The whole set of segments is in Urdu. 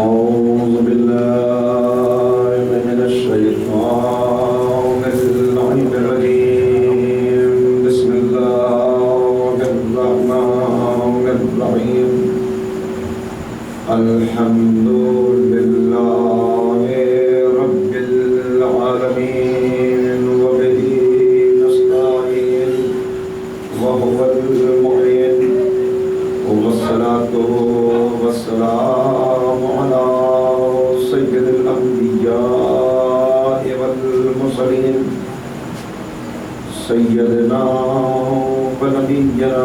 أعوذ بالله من الشيطان الرجيم بسم الله الرحمن الرحيم الحمد لله رب العالمين وبه نستعين وهو المعين والصلاة والسلام على سيد الأنبياء والمرسلين سيدنا ونبينا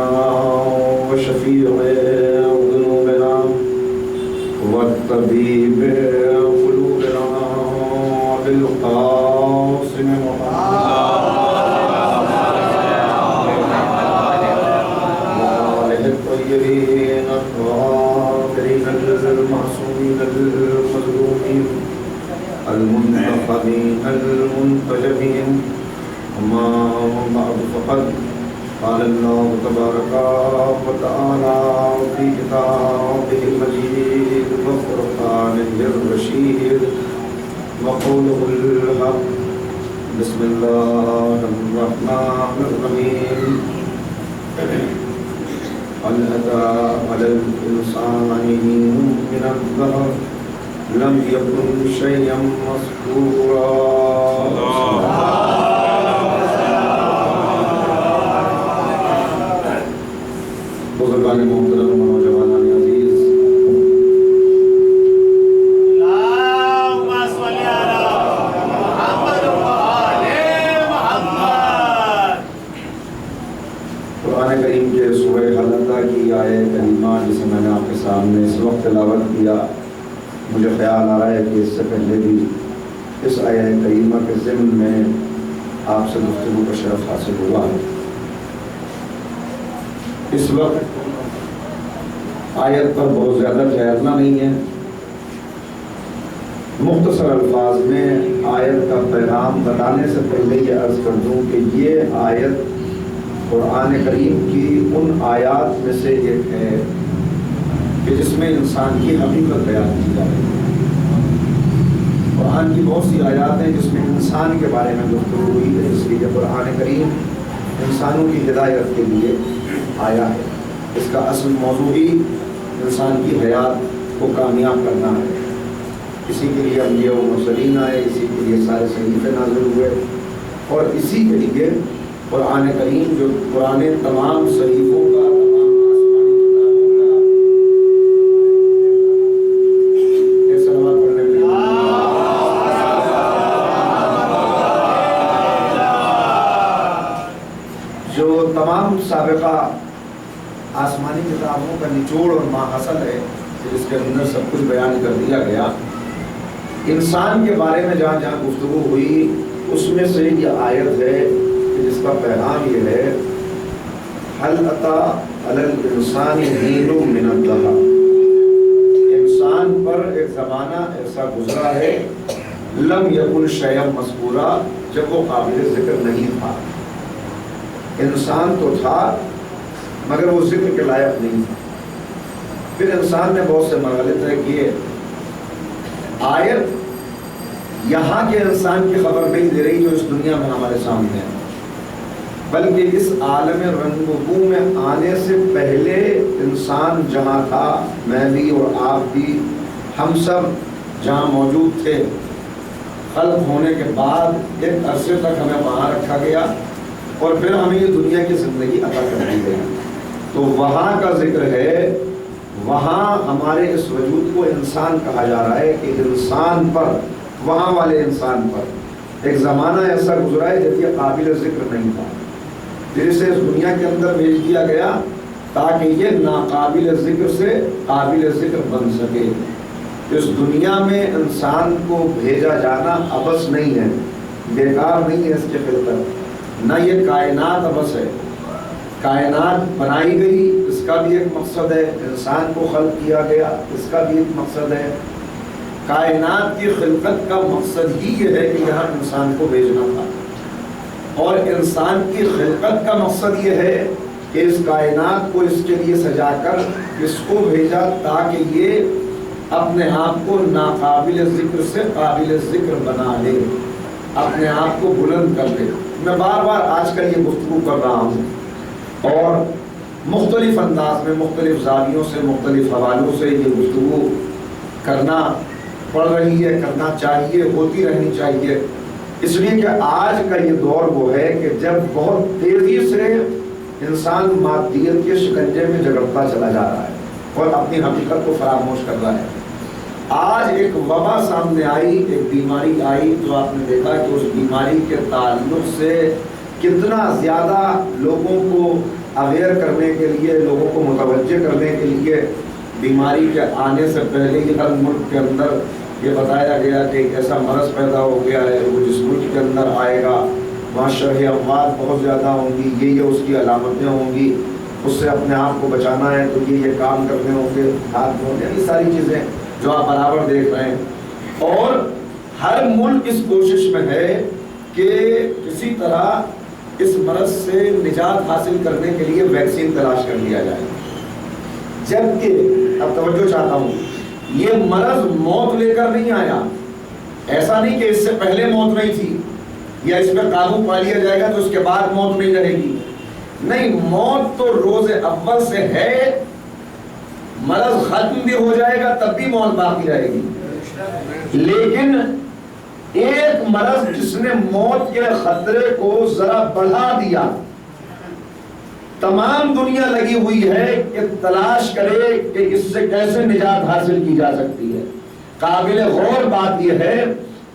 وشفيع ذنوبنا والطبيب قلوبنا بالقاسم الطيبين الطاهرين المعصومين المظلومين المنتخبين المنتجبين. أما بعد فقد قال الله تبارك وتعالى في كتابه المجيد والفرقان الرشيد وقوله الحق بسم الله الرحمن الرحيم هل أتى على الإنسان حين من الدهر لم يكن شيئا مذكورا بزرگان محترم نوجوانان عزیز، اللهم صل على محمد وآل محمد۔ قرآن کریم کے سورہ حلقہ کی آیت کریمہ جسے میں نے آپ کے سامنے اس وقت تلاوت کیا، مجھے خیال آ رہا ہے کہ اس سے پہلے بھی اس آیت کریمہ کے ضمن میں آپ سے گفتگو کا شرف حاصل ہوا ہے۔ اس وقت آیت پر بہت زیادہ ٹھہرنا نہیں ہے، مختصر الفاظ میں آیت کا پیغام بتانے سے پہلے یہ عرض کر دوں کہ یہ آیت قرآن کریم کی ان آیات میں سے ایک ہے کہ جس میں انسان کی حقیقت بیان کی جا رہی ہے۔ قرآن کی بہت سی آیات ہیں جس میں انسان کے بارے میں گفتگو ہوئی ہے، اس لیے قرآن کریم انسانوں کی ہدایت کے لیے آیا ہے۔ اس کا اصل موضوع ہی انسان کی حیات کو کامیاب کرنا ہے۔ اسی کے لیے انبیاء و مرسلین آئے، اسی کے لیے سارے صحیفے نازل ہوئے، اور اسی کے لیے قرآن کریم جو قرآن تمام صحیفوں کا، تمام آسمانی کتابوں کا ایک صلوات پڑھنے کے لیے جو تمام سابقہ آسمانی کتابوں کا نچوڑ اور ماحصل ہے، جس کے اندر سب کچھ بیان کر دیا گیا۔ انسان کے بارے میں جہاں جہاں گفتگو ہوئی اس میں سے یہ آیت ہے کہ جس کا پیغام یہ ہے هل أتى على الإنسان حين من الدهر، انسان پر ایک زمانہ ایسا گزرا ہے لم یکن شیئا مذکورا، جب وہ قابل ذکر نہیں تھا۔ انسان تو تھا مگر وہ ذکر کے لائق نہیں تھا۔ پھر انسان نے بہت سے مرحلے طے کیے۔ آیت یہاں کے انسان کی خبر نہیں دے رہی جو اس دنیا میں ہمارے سامنے ہے، بلکہ اس عالم رنگ و بو میں آنے سے پہلے انسان جہاں تھا، میں بھی اور آپ بھی، ہم سب جہاں موجود تھے، خلق ہونے کے بعد ایک عرصے تک ہمیں وہاں رکھا گیا اور پھر ہمیں یہ دنیا کی زندگی عطا کر دی گئی۔ تو وہاں کا ذکر ہے، وہاں ہمارے اس وجود کو انسان کہا جا رہا ہے کہ انسان پر، وہاں والے انسان پر ایک زمانہ ایسا گزرا ہے جب یہ قابل ذکر نہیں تھا، پھر اسے اس دنیا کے اندر بھیج دیا گیا تاکہ یہ ناقابل ذکر سے قابل ذکر بن سکے۔ اس دنیا میں انسان کو بھیجا جانا عبث نہیں ہے، بیکار نہیں ہے اس کی خلقت، نہ یہ کائنات عبث ہے۔ کائنات بنائی گئی، اس کا بھی ایک مقصد ہے، انسان کو خلق کیا گیا، اس کا بھی ایک مقصد ہے۔ کائنات کی خلقت کا مقصد ہی یہ ہے کہ یہاں انسان کو بھیجنا تھا، اور انسان کی خلقت کا مقصد یہ ہے کہ اس کائنات کو اس کے لیے سجا کر اس کو بھیجا تاکہ یہ اپنے آپ کو ناقابل ذکر سے قابل ذکر بنا لے، اپنے آپ کو بلند کر لے۔ میں بار بار آج کل یہ گفتگو کر رہا ہوں اور مختلف انداز میں، مختلف زاویوں سے، مختلف حوالوں سے یہ گفتگو کرنا پڑ رہی ہے، کرنا چاہیے، ہوتی رہنی چاہیے، اس لیے کہ آج کا یہ دور وہ ہے کہ جب بہت تیزی سے انسان مادیت کے شکنجے میں جگڑتا چلا جا رہا ہے اور اپنی حقیقت کو فراموش کر رہا ہے۔ آج ایک وبا سامنے آئی، ایک بیماری آئی، تو آپ نے دیکھا کہ اس بیماری کے تعلق سے کتنا زیادہ لوگوں کو اویئر کرنے کے لیے، لوگوں کو متوجہ کرنے کے لیے بیماری کے آنے سے پہلے ہی ہر ملک کے اندر یہ بتایا گیا کہ ایک ایسا مرض پیدا ہو گیا ہے، وہ جس ملک کے اندر آئے گا وہاں شرح اموات بہت زیادہ ہوں گی، یہ اس کی علامتیں ہوں گی، اس سے اپنے آپ کو بچانا ہے تو یہ کام کرنے ہوں گے، ہاتھ دھونے، یہ ساری چیزیں جو آپ برابر دیکھ رہے ہیں۔ اور ہر ملک اس کوشش میں ہے کہ کسی طرح اس مرض سے نجات حاصل کرنے کے لیے ویکسین تلاش کر لیا جائے، جبکہ اب توجہ چاہتا ہوں، یہ مرض موت لے کر نہیں آیا، ایسا نہیں کہ اس سے پہلے موت نہیں تھی یا اس پہ قابو پا لیا جائے گا تو اس کے بعد موت نہیں رہے گی. نہیں، موت تو روز اول سے ہے. مرض ختم بھی ہو جائے گا تب بھی موت باقی رہے گی. لیکن ایک مرض جس نے موت کے خطرے کو ذرا بڑھا دیا، تمام دنیا لگی ہوئی ہے کہ تلاش کرے کہ اس سے کیسے نجات حاصل کی جا سکتی ہے. قابل غور بات یہ ہے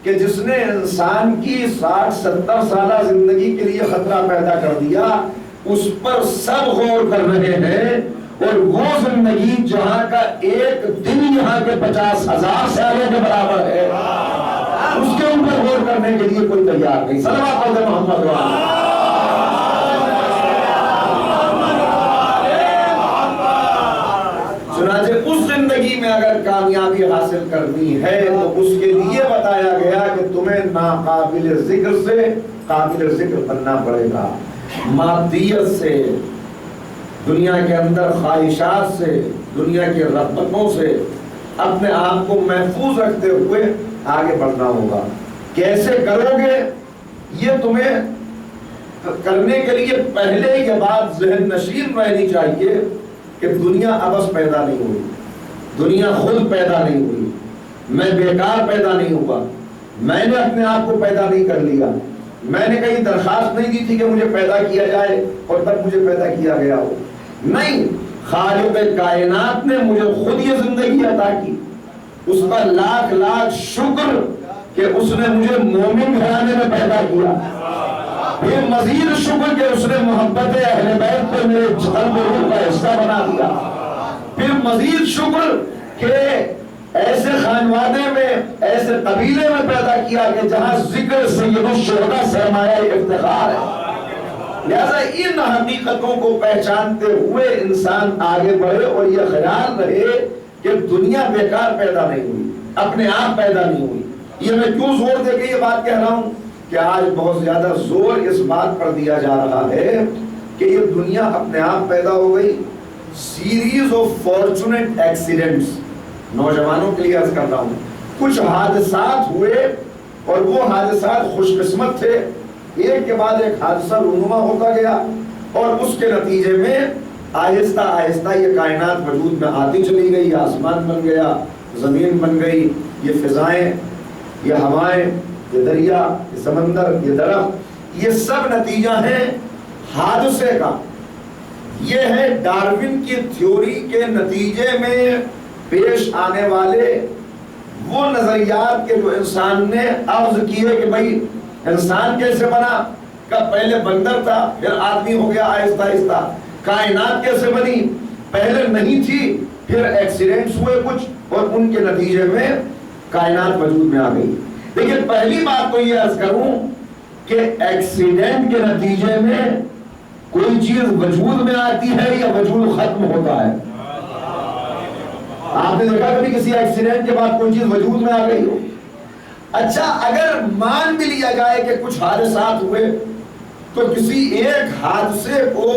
کہ جس نے انسان کی 60-70 سالہ زندگی کے لیے خطرہ پیدا کر دیا، اس پر سب غور کر رہے ہیں. اور وہ زندگی جہاں کا ایک دن یہاں کے 50,000 سالوں کے برابر ہے، اس کے اوپر غور کرنے کے لیے کوئی تیار نہیں. صلوات پڑھتے محمد وعلیہ. چنانچہ اس زندگی میں اگر کامیابی حاصل کرنی ہے تو اس کے لیے بتایا گیا کہ تمہیں ناقابل ذکر سے قابل ذکر بننا پڑے گا. مادیت سے، دنیا کے اندر خواہشات سے، دنیا کی رغبتوں سے اپنے آپ کو محفوظ رکھتے ہوئے آگے بڑھنا ہوگا. کیسے کرو گے یہ تمہیں کرنے کے لیے پہلے یہ بات ذہن نشین رہنی چاہیے کہ دنیا ابس پیدا نہیں ہوئی، دنیا خود پیدا نہیں ہوئی، میں بیکار پیدا نہیں ہوا، میں نے اپنے آپ کو پیدا نہیں کر لیا، میں نے کہیں درخواست نہیں دی تھی کہ مجھے پیدا کیا جائے اور تب مجھے پیدا کیا گیا ہو. نہیں، خالق کائنات نے مجھے خود یہ زندگی عطا کی. اس کا لاکھ لاکھ شکر کہ اس نے مجھے مومن گھرانے میں پیدا کیا. پھر مزید شکر کہ اس نے محبت اہل بیت کو میرے قلب و روح کا حصہ بنا دیا. پھر مزید شکر کہ ایسے خانوادے میں، ایسے قبیلے میں پیدا کیا کہ جہاں ذکر سید الشہداء سرمایہ افتخار ہے. لہذا ان حقیقتوں کو پہچانتے ہوئے انسان آگے بڑھے اور یہ خیال رہے کہ دنیا بیکار پیدا نہیں ہوئی، اپنے آپ پیدا نہیں ہوئی. یہ میں کیوں زور دے کے یہ بات کہہ رہا ہوں کہ آج بہت زیادہ زور اس بات پر دیا جا رہا ہے کہ یہ دنیا اپنے آپ پیدا ہو گئی. سیریز آف فارچونیٹ ایکسیڈنٹس، نوجوانوں کے لیے عرض کر رہا ہوں، کچھ حادثات ہوئے اور وہ حادثات خوش قسمت تھے. ایک کے بعد ایک حادثہ رونما ہوتا گیا اور اس کے نتیجے میں آہستہ آہستہ یہ کائنات وجود میں آتی چلی گئی. آسمان بن گیا، زمین بن گئی، یہ فضائیں، یہ ہوائیں، یہ دریا، یہ سمندر، یہ درخت، یہ سب نتیجہ ہے حادثے کا. یہ ہے ڈارون کی تھیوری کے نتیجے میں پیش آنے والے وہ نظریات کے جو انسان نے عرض کیے کہ بھائی انسان کیسے بنا، کب پہلے بندر تھا پھر آدمی ہو گیا آہستہ آہستہ. کائنات کیسے بنی، پہلے نہیں تھی پھر ایکسیڈنٹس ہوئے کچھ اور ان کے نتیجے میں کائنات وجود میں آ گئی. لیکن پہلی بات تو یہ عرض کروں کہ ایکسیڈنٹ کے نتیجے میں کوئی چیز وجود میں آتی ہے یا وجود ختم ہوتا ہے؟ آپ نے دیکھا کبھی کسی ایکسیڈنٹ کے بعد کوئی چیز وجود میں آ گئی ہو؟ اچھا، اگر مان بھی لیا جائے کہ کچھ حادثات ہوئے تو کسی ایک حادثے کو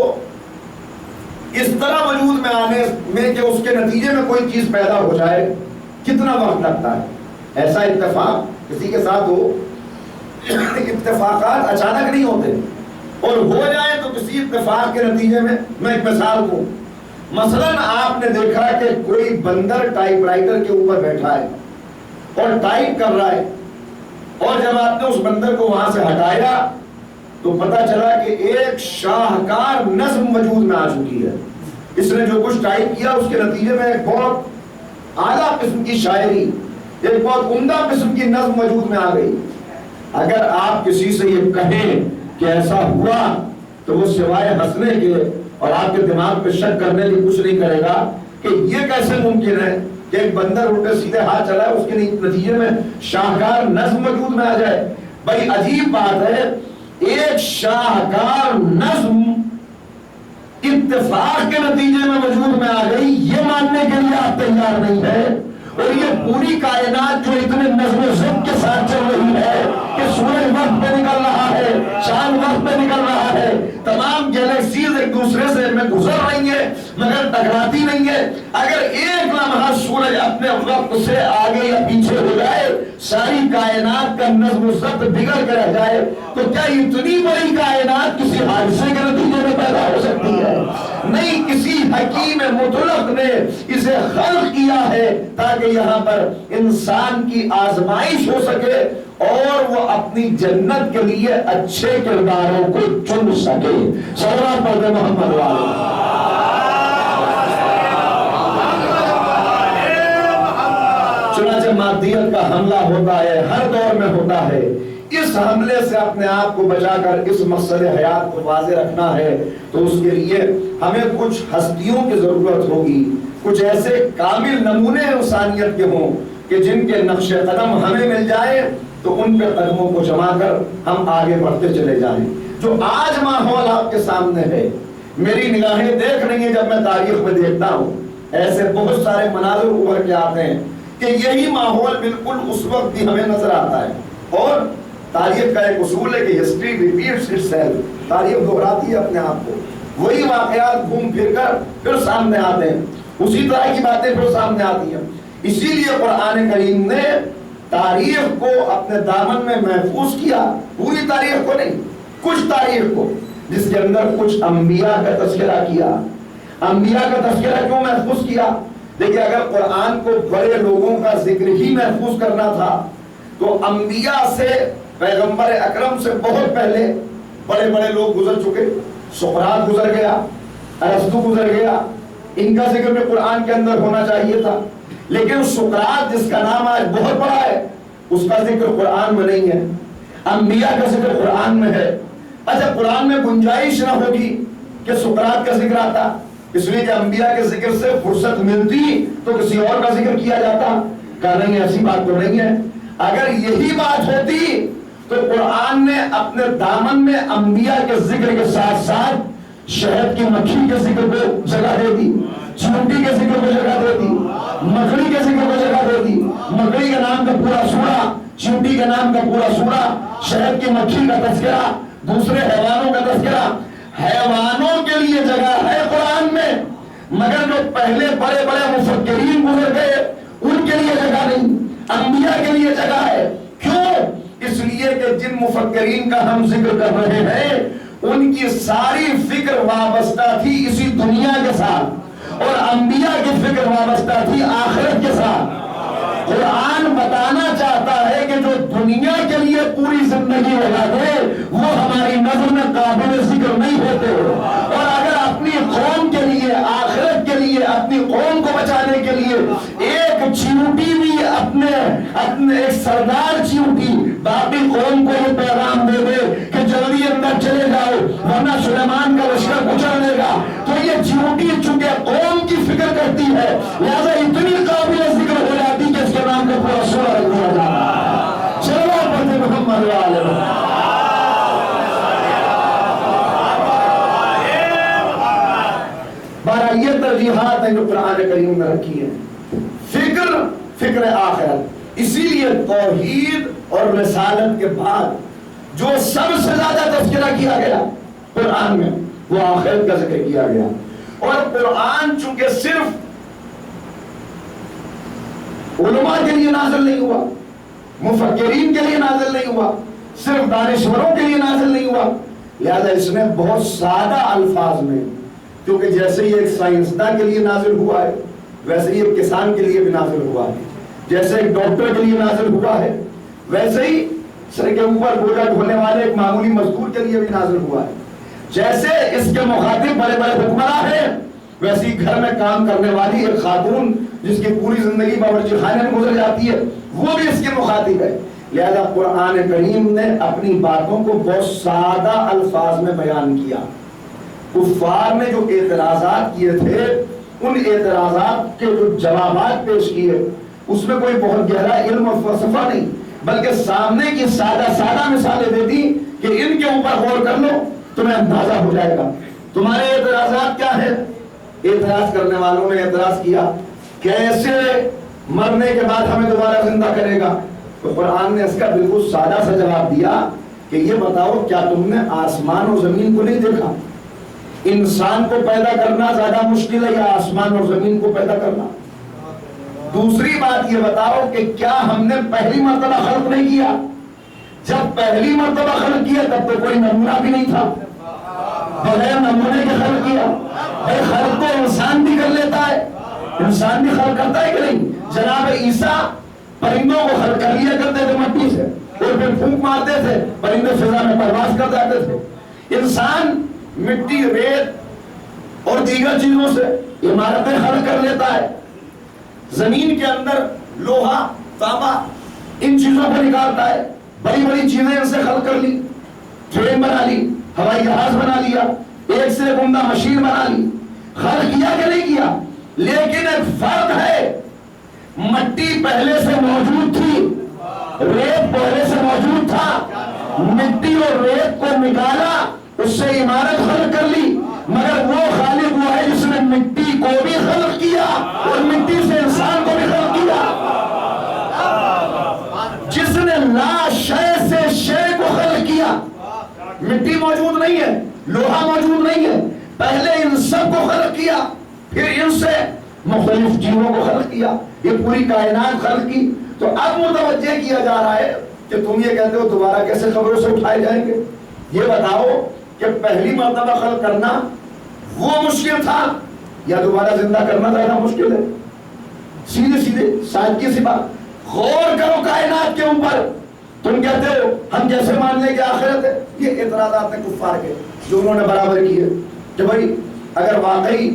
اس طرح وجود میں آنے میں کہ اس کے نتیجے میں کوئی چیز پیدا ہو جائے کتنا وقت لگتا ہے؟ ایسا اتفاق کسی کے ساتھ ہو، اتفاقات اچانک نہیں ہوتے، اور ہو جائے تو کسی اتفاق کے نتیجے میں ایک مثال دوں. مثلاً آپ نے دیکھا کہ کوئی بندر ٹائپ رائٹر کے اوپر بیٹھا ہے اور ٹائپ کر رہا ہے، اور جب آپ نے اس بندر کو وہاں سے ہٹایا تو پتا چلا کہ ایک شاہکار نظم وجود میں آ چکی ہے. اس نے جو کچھ ٹائپ کیا اس کے نتیجے میں ایک بہت اعلیٰ قسم کی شاعری، ایک بہت عمدہ قسم کی نظم وجود میں آ گئی. اگر آپ کسی سے یہ کہیں کہ ایسا ہوا تو وہ سوائے ہنسنے کے اور آپ کے دماغ پہ شک کرنے کے کچھ نہیں کرے گا کہ یہ کیسے ممکن ہے کہ ایک بندر الٹے سیدھے ہاتھ چلا ہے اس کے نتیجے میں شاہکار نظم وجود میں آ جائے. بھائی عجیب بات ہے، ایک شاہکار نظم اتفاق کے نتیجے میں وجود میں آ گئی، یہ ماننے کے لیے آپ تیار نہیں ہے. اور یہ پوری کائنات جو اتنے نظم و ضبط کے ساتھ چل رہی ہے کہ سورج وقت پہ نکل رہا ہے، چاند وقت پہ نکل رہا ہے، تمام گیلیکسیز ایک دوسرے سے میں گزر رہی ہیں مگر ٹکراتی نہیں ہے. اگر ایک لمحہ سورج اپنے وقت سے آگے یا پیچھے ہو جائے, ساری کائنات کا نظم و ضبط بگڑ کر رہ جائے, تو کیا اتنی بڑی کائنات کسی حادثے کے نتیجے میں پیدا ہو سکتی ہے؟ نہیں, کسی حکیم مطلق نے اسے خلق کیا ہے تاکہ یہاں پر انسان کی آزمائش ہو سکے اور وہ اپنی جنت کے لیے اچھے کرداروں کو چن سکے. صلوات پڑھتے محمد والے. چنانچہ مادیت کا حملہ ہوتا ہے, ہر دور میں ہوتا ہے. اس حملے سے اپنے آپ کو بچا کر اس مقصد حیات کو واضح رکھنا ہے تو اس کے لیے ہمیں کچھ ہستیوں کی ضرورت ہوگی, کچھ ایسے کامل نمونے انسانیت کے ہوں کہ جن کے نقش قدم ہمیں مل جائے تو ان پہ قدموں کو جما کر ہم آگے بڑھتے چلے جائیں. جو آج ماحول آپ کے سامنے ہے, میری نگاہیں دیکھ رہی ہیں, جب میں تاریخ میں دیکھتا ہوں ایسے بہت سارے مناظر ابھر کے آتے ہیں کہ یہی ماحول بالکل اس وقت بھی ہمیں نظر آتا ہے. اور تاریخ کا ایک اصول ہے کہ ہسٹری ریپیٹس اٹسیلف, تاریخ دہراتی ہے اپنے آپ کو. وہی واقعات گھوم پھر کر پھر سامنے آتے ہیں, اسی طرح کی باتیں پھر سامنے آتی ہیں. اسی لیے قرآن کریم نے تاریخ کو اپنے دامن میں محفوظ کیا, پوری تاریخ کو نہیں, کچھ تاریخ کو, جس کے اندر کچھ انبیاء کا تذکرہ کیا. انبیاء کا تذکرہ کیوں محفوظ کیا؟ دیکھیں, اگر قرآن کو بڑے لوگوں کا ذکر ہی محفوظ کرنا تھا تو انبیاء سے, پیغمبر اکرم سے بہت پہلے بڑے بڑے لوگ گزر چکے. سقراط گزر گیا, ارسطو گزر گیا, ان کا ذکر بھی قرآن کے اندر ہونا چاہیے تھا. لیکن سقراط جس کا نام آج بہت بڑا ہے, اس کا ذکر قرآن میں نہیں ہے. انبیاء کا ذکر قرآن میں ہے. اچھا, قرآن میں گنجائش نہ ہوگی کہ سقراط کا ذکر آتا, اس لیے کہ انبیاء کے ذکر سے فرصت ملتی تو کسی اور کا ذکر کیا جاتا. کہا نہیں, ایسی بات تو نہیں ہے. اگر یہی بات ہوتی تو قرآن نے اپنے دامن میں انبیاء کے ذکر کے ساتھ ساتھ شہد کی مکھی کے ذکر کو جگہ دے دی, چیونٹی کے ذکر کو جگہ دے دی, مکڑی کے ذکر کو جگہ دے دی. مکڑی کے نام کا پورا سورہ, چیونٹی کے نام کا پورا سورہ, شہد کی مکھی کا تذکرہ, دوسرے حیوانوں کا تذکرہ. حیوانوں کے لیے جگہ ہے قرآن میں, مگر جو پہلے بڑے بڑے مفکرین گزر گئے ان کے لیے جگہ نہیں. انبیاء کے لیے جگہ ہے. کیوں؟ اس لیے کہ جن مفکرین کا ہم ذکر کر رہے ہیں ان کی ساری فکر وابستہ تھی اسی دنیا کے ساتھ, اور انبیاء کی فکر وابستہ تھی آخرت کے ساتھ. قرآن بتانا چاہتا ہے کہ جو دنیا کے لیے پوری زندگی لگا دے وہ ہماری نظر میں قابل ذکر نہیں ہوتے. اور اگر اپنی قوم کے لیے, آخرت کے لیے, اپنی قوم کو بچانے کے لیے ایک چیونٹی بھی اپنے ایک سردار چیونٹی باقی قوم کو یہ پیغام دے دے کہ جلدی اندر چلے جاؤ ورنہ سلیمان کا لشکر کچل لے گا, تو یہ چیونٹی چونکہ قوم کی فکر کرتی ہے لہذا اتنی قابل ذکر ہو جاتی کہ اس کے نام کا پورا سورہ رکھ دیا جاتا. چلو پڑھتے محمد والے. بارہ یہ ترجیحات ہیں جو قرآن کریم میں رکھی ہیں. فکر آخرت. اسی لیے توحید اور رسالت کے بعد جو سب سے زیادہ تذکرہ کیا گیا قرآن میں وہ آخرت کا ذکر کیا گیا. اور قرآن چونکہ صرف علماء کے لیے نازل نہیں ہوا, مفکرین کے لیے نازل نہیں ہوا, صرف دانشوروں کے لیے نازل نہیں ہوا, لہذا اس نے بہت سادہ الفاظ میں, کیونکہ جیسے ہی ایک سائنسداں کے لیے نازل ہوا ہے ویسے ہی ایک کسان کے لیے بھی نازل ہوا ہے, جیسے ایک ڈاکٹر کے لیے نازل ہوا ہے ویسے ہی سر کے اوپر بوجھا ڈھونے والے ایک معمولی مزدور کے لیے بھی نازل ہوا ہے, جیسے اس کے مخاطب بڑے بڑے حکمراں ہیں ویسے ہی گھر میں کام کرنے والی ایک خاتون جس کی پوری زندگی باورچی خانے میں گزر جاتی ہے وہ بھی اس کے مخاطب ہے. لہذا قرآن کریم نے اپنی باتوں کو بہت سادہ الفاظ میں بیان کیا. کفار نے جو اعتراضات کیے تھے ان اعتراضات کے جو جوابات پیش کیے اس میں کوئی بہت گہرا علم اور فلسفہ نہیں, بلکہ سامنے کی سادہ مثالیں دے دی کہ ان کے اوپر غور کر لو تمہیں اندازہ ہو جائے گا. تمہارے اعتراضات کیا ہے؟ اعتراض کرنے والوں نے اعتراض کیا کیسے مرنے کے بعد ہمیں دوبارہ زندہ کرے گا؟ تو قرآن نے اس کا بالکل سادہ سا جواب دیا کہ یہ بتاؤ کیا تم نے آسمان و زمین کو نہیں دیکھا؟ انسان کو پیدا کرنا زیادہ مشکل ہے یا آسمان اور زمین کو پیدا کرنا؟ دوسری بات یہ بتاؤ کہ کیا ہم نے پہلی مرتبہ خلق نہیں کیا؟ جب پہلی مرتبہ خلق کیا تب تو کوئی نمونہ بھی نہیں تھا، بغیر نمونے کے خلق کیا۔ خلق تو انسان بھی کر لیتا ہے، انسان بھی خلق کرتا ہے کہ نہیں؟ جناب عیسیٰ پرندوں کو خلق کر لیا کرتے تھے مٹی سے، اور پھر پھونک مارتے تھے، پرندے فضا میں پرواز کر جاتے تھے۔ انسان مٹی، ریت اور دیگر چیزوں سے عمارتیں خلق کر لیتا ہے، زمین کے اندر لوہا، تانبا، ان چیزوں کو نکالتا ہے، بڑی بڑی چیزیں ان سے خلق کر لی، ٹرین بنا لی، ہوائی جہاز بنا لیا، ایک سے ایک عمدہ مشین بنا لی۔ خلق کیا کہ نہیں کیا؟ لیکن ایک فرق ہے، مٹی پہلے سے موجود تھی، ریت پہلے سے موجود تھا، مٹی اور ریت کو نکالا، اس سے عمارت خلق کر لی، مگر وہ خالق وہ ہے جس نے مٹی کو بھی خلق کیا اور مٹی سے انسان کو بھی خلق کیا، جس نے لا شے سے شے کو خلق کیا۔ مٹی موجود نہیں ہے، لوہا موجود نہیں ہے، پہلے ان سب کو خلق کیا، پھر ان سے مختلف چیزوں کو خلق کیا، یہ پوری کائنات خلق کی۔ تو اب متوجہ کیا جا رہا ہے کہ تم یہ کہتے ہو دوبارہ کیسے قبروں سے اٹھائے جائیں گے؟ یہ بتاؤ کہ پہلی مرتبہ خلق کرنا وہ مشکل تھا یا دوبارہ زندہ کرنا زیادہ مشکل ہے؟ سیدھے سیدھے سادگی سی بات، غور کرو کائنات کے اوپر۔ تم کہتے ہو ہم کیسے مان لیں کہ آخرت ہے؟ یہ اعتراضات ہیں کفار کے جو انہوں نے برابر کیے کہ بھائی اگر واقعی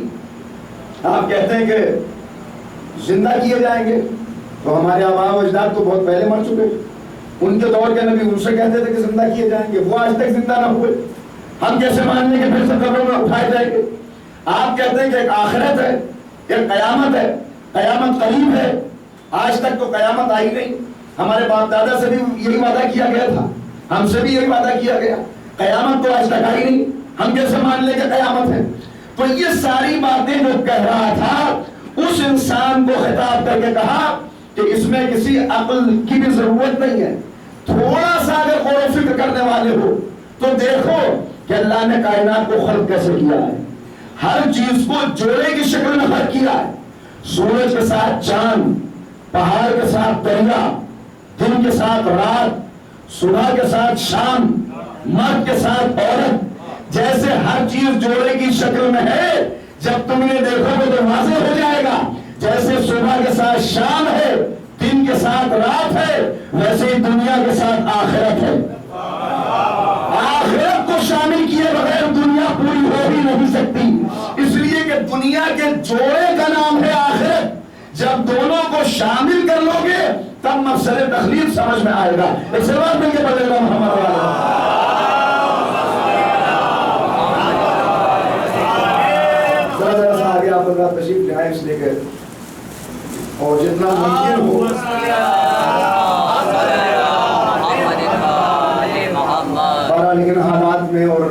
آپ کہتے ہیں کہ زندہ کیے جائیں گے تو ہمارے آباء و اجداد تو بہت پہلے مر چکے، ان کے دور کے نبی ان سے کہتے تھے کہ زندہ کیے جائیں گے، وہ آج تک زندہ نہ ہوئے، ہم کیسے مان لیں کہ پھر سے قبروں میں اٹھائے جائیں گے؟ آپ کہتے ہیں کہ ایک آخرت ہے، ایک قیامت ہے، قیامت قریب ہے، آج تک تو قیامت آئی نہیں، ہمارے باپ دادا سے بھی یہی وعدہ کیا گیا تھا، ہم سے بھی یہی وعدہ کیا گیا، قیامت تو آج تک آئی نہیں، ہم کیسے مان لیں کہ قیامت ہے؟ تو یہ ساری باتیں جو کہہ رہا تھا اس انسان کو خطاب کر کے کہا کہ اس میں کسی عقل کی بھی ضرورت نہیں ہے، تھوڑا سا اگر غور و فکر کرنے والے ہو تو دیکھو کہ اللہ نے کائنات کو خلق کیسے کیا ہے، ہر چیز کو جوڑے کی شکل میں خلق کیا ہے، سورج کے ساتھ چاند، پہاڑ کے ساتھ دریا، دن کے ساتھ رات، صبح کے ساتھ شام، مرد کے ساتھ عورت، جیسے ہر چیز جوڑے کی شکل میں ہے، جب تم نے دیکھو گے تو واضح ہو جائے گا، جیسے صبح کے ساتھ شام ہے، دن کے ساتھ رات ہے، ویسے ہی دنیا کے ساتھ آخرت ہے۔ آخرت کو شامل کیے بغیر دنیا پوری ہو ہی نہیں سکتی، اس لیے کہ دنیا کے جوڑے کا نام ہے آخرت۔ جب دونوں کو شامل کر لو گے تب مفصل تخلیق سمجھ میں آئے گا۔ ایک سوال مل کے پڑھے گا محمد ذرا سا آگے آپ اگر تشریف لے آئے اس لے کے اور جتنا ممکن ہو لیکن حالات میں، اور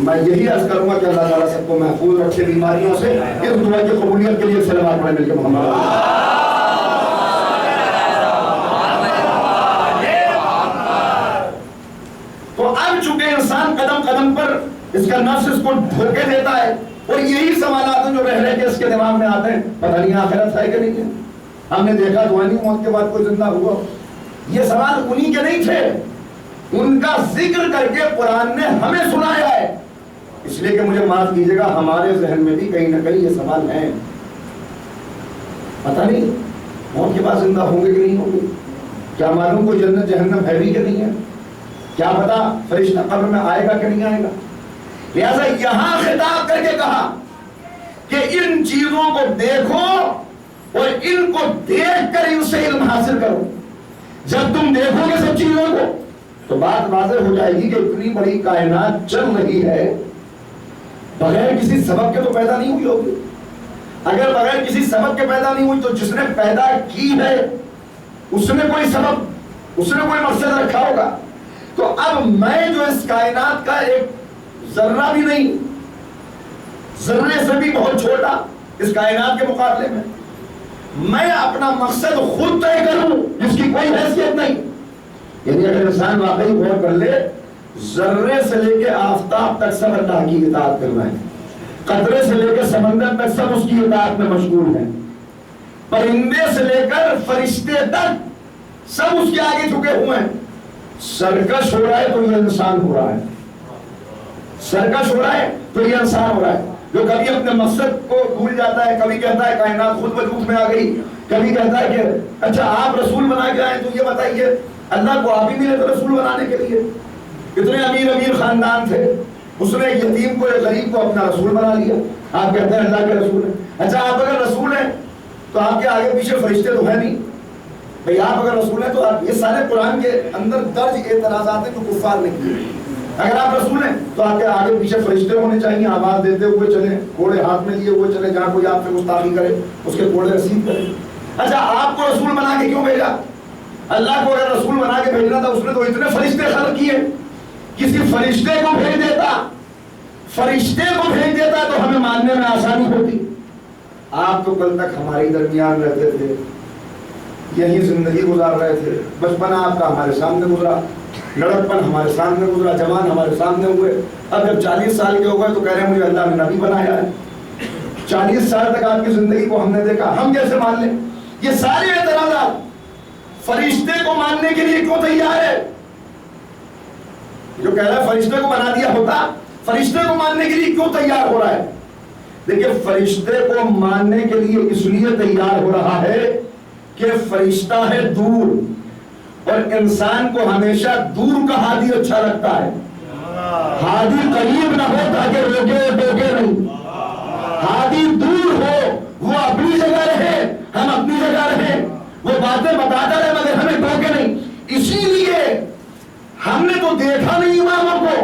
میں یہی عرض کروں گا کہ اللہ تعالیٰ سب کو محفوظ رکھے بیماریوں سے۔ اس دعا کی قبولیت کے لیے صلوات پڑھیں مل کے محمد۔ تو اب چونکہ انسان قدم قدم پر اس کا نفس اس کو دھوکے دیتا ہے، اور یہی سوالات ہیں جو رہ رہے کہ اس کے دماغ میں آتے ہیں، پتہ نہیں آخرت ہے کہ نہیں ہے، ہم نے دیکھا تو نہیں موت کے بعد کوئی زندہ ہوا۔ یہ سوال انہی کے نہیں تھے، ان کا ذکر کر کے قرآن نے ہمیں سنایا ہے، اس لیے کہ مجھے معاف کیجیے گا ہمارے ذہن میں بھی کہیں نہ کہیں یہ سوال ہیں۔ پتہ نہیں موت کے بعد زندہ ہوں گے کہ نہیں ہوں گے، کیا معلوم کوئی جنت جہنم ہے بھی کہ نہیں ہے، کیا پتا فرشتہ قبر میں آئے گا کہ نہیں آئے گا۔ لہذا یہاں خطاب کر کے کہا کہ ان چیزوں کو دیکھو اور ان کو دیکھ کر ان سے علم حاصل کرو۔ جب تم دیکھو گے سب چیزوں کو تو بات واضح ہو جائے گی کہ اتنی بڑی کائنات چل رہی ہے، بغیر کسی سبب کے تو پیدا نہیں ہوئی ہوگی۔ اگر بغیر کسی سبب کے پیدا نہیں ہوئی تو جس نے پیدا کی ہے اس نے کوئی سبب، اس نے کوئی مقصد رکھا ہوگا۔ تو اب میں جو اس کائنات کا ایک ذرہ بھی نہیں، ذرے سے بھی بہت چھوٹا اس کائنات کے مقابلے میں اپنا مقصد خود طے کروں جس کی کوئی حیثیت نہیں۔ یعنی اگر انسان واقعی غور کر لے ذرے سے لے کے آفتاب تک سب اللہ کی اطاعت کر رہے ہیں، قطرے سے لے کے سمندر تک سب اس کی اطاعت میں مشغول ہیں، پرندے سے لے کر فرشتے تک سب اس کے آگے جھکے ہوئے ہیں۔ سرکش ہو رہا ہے تو یہ انسان ہو رہا ہے، سرکش ہو رہا ہے تو یہ انسان ہو رہا ہے، جو کبھی اپنے مقصد کو بھول جاتا ہے، کبھی کہتا ہے کائنات خود وجود میں آ گئی، کبھی کہتا ہے کہ اچھا آپ رسول بنا کے آئے تو یہ بتائیے اللہ کو آپ ہی ملے تو رسول بنانے کے لیے؟ اتنے امیر خاندان تھے، اس نے ایک یتیم کو ایک غریب کو اپنا رسول بنا لیا، آپ کہتے ہیں اللہ کے رسول ہیں۔ اچھا آپ اگر رسول ہیں تو آپ کے آگے پیچھے فرشتے تو ہیں نہیں بھئی، آپ اگر رسول ہیں تو آپ، یہ سارے قرآن کے اندر درج اعتراضات ہیں جو کفار نے کیے۔ اگر آپ رسول ہیں تو آپ کے آگے پیچھے فرشتے ہونے چاہیے، آواز دیتے ہوئے چلیں، گھوڑے ہاتھ میں لیے ہوئے چلیں، جہاں کوئی آپ سے گستاخی کرے اس کے گھوڑے رسید کرے۔ اچھا آپ کو رسول بنا کے کیوں بھیجا؟ اللہ کو اگر رسول بنا کے بھیجنا تھا اس نے تو اتنے فرشتے خلق کیے، کسی فرشتے کو بھیج دیتا، فرشتے کو بھیج دیتا تو ہمیں ماننے میں آسانی ہوتی۔ آپ تو کل تک ہمارے درمیان رہتے تھے، یہی زندگی گزار رہے تھے، بچپن آپ کا ہمارے سامنے گزرا، لڑکپن ہمارے سامنے گزرا، جوان ہمارے سامنے ہوئے، اب جب 40 سال کے ہو گئے تو کہہ رہے ہیں مجھے اللہ نے نبی بنایا ہے۔ 40 سال تک آپ کی زندگی کو ہم نے دیکھا، ہم کیسے مان لیں؟ یہ سارے اعتراضات فرشتے کو ماننے کے لیے کیوں تیار ہے؟ جو کہہ رہا ہے فرشتے کو بنا دیا ہوتا، فرشتے کو ماننے کے لیے کیوں تیار ہو رہا ہے؟ دیکھیں فرشتے کو ماننے کے لیے اس لیے تیار ہو رہا ہے کہ فرشتہ ہے دور، اور انسان کو ہمیشہ دور کا ہادی اچھا لگتا ہے، ہادی قریب نہ ہو تاکہ روکے ٹوکے نہیں، ہادی دور ہو، وہ اپنی جگہ رہے ہم اپنی جگہ رہے، وہ باتیں بتاتا رہے مگر ہمیں ٹوکے نہیں۔ اسی لیے ہم نے تو دیکھا نہیں اماموں کو،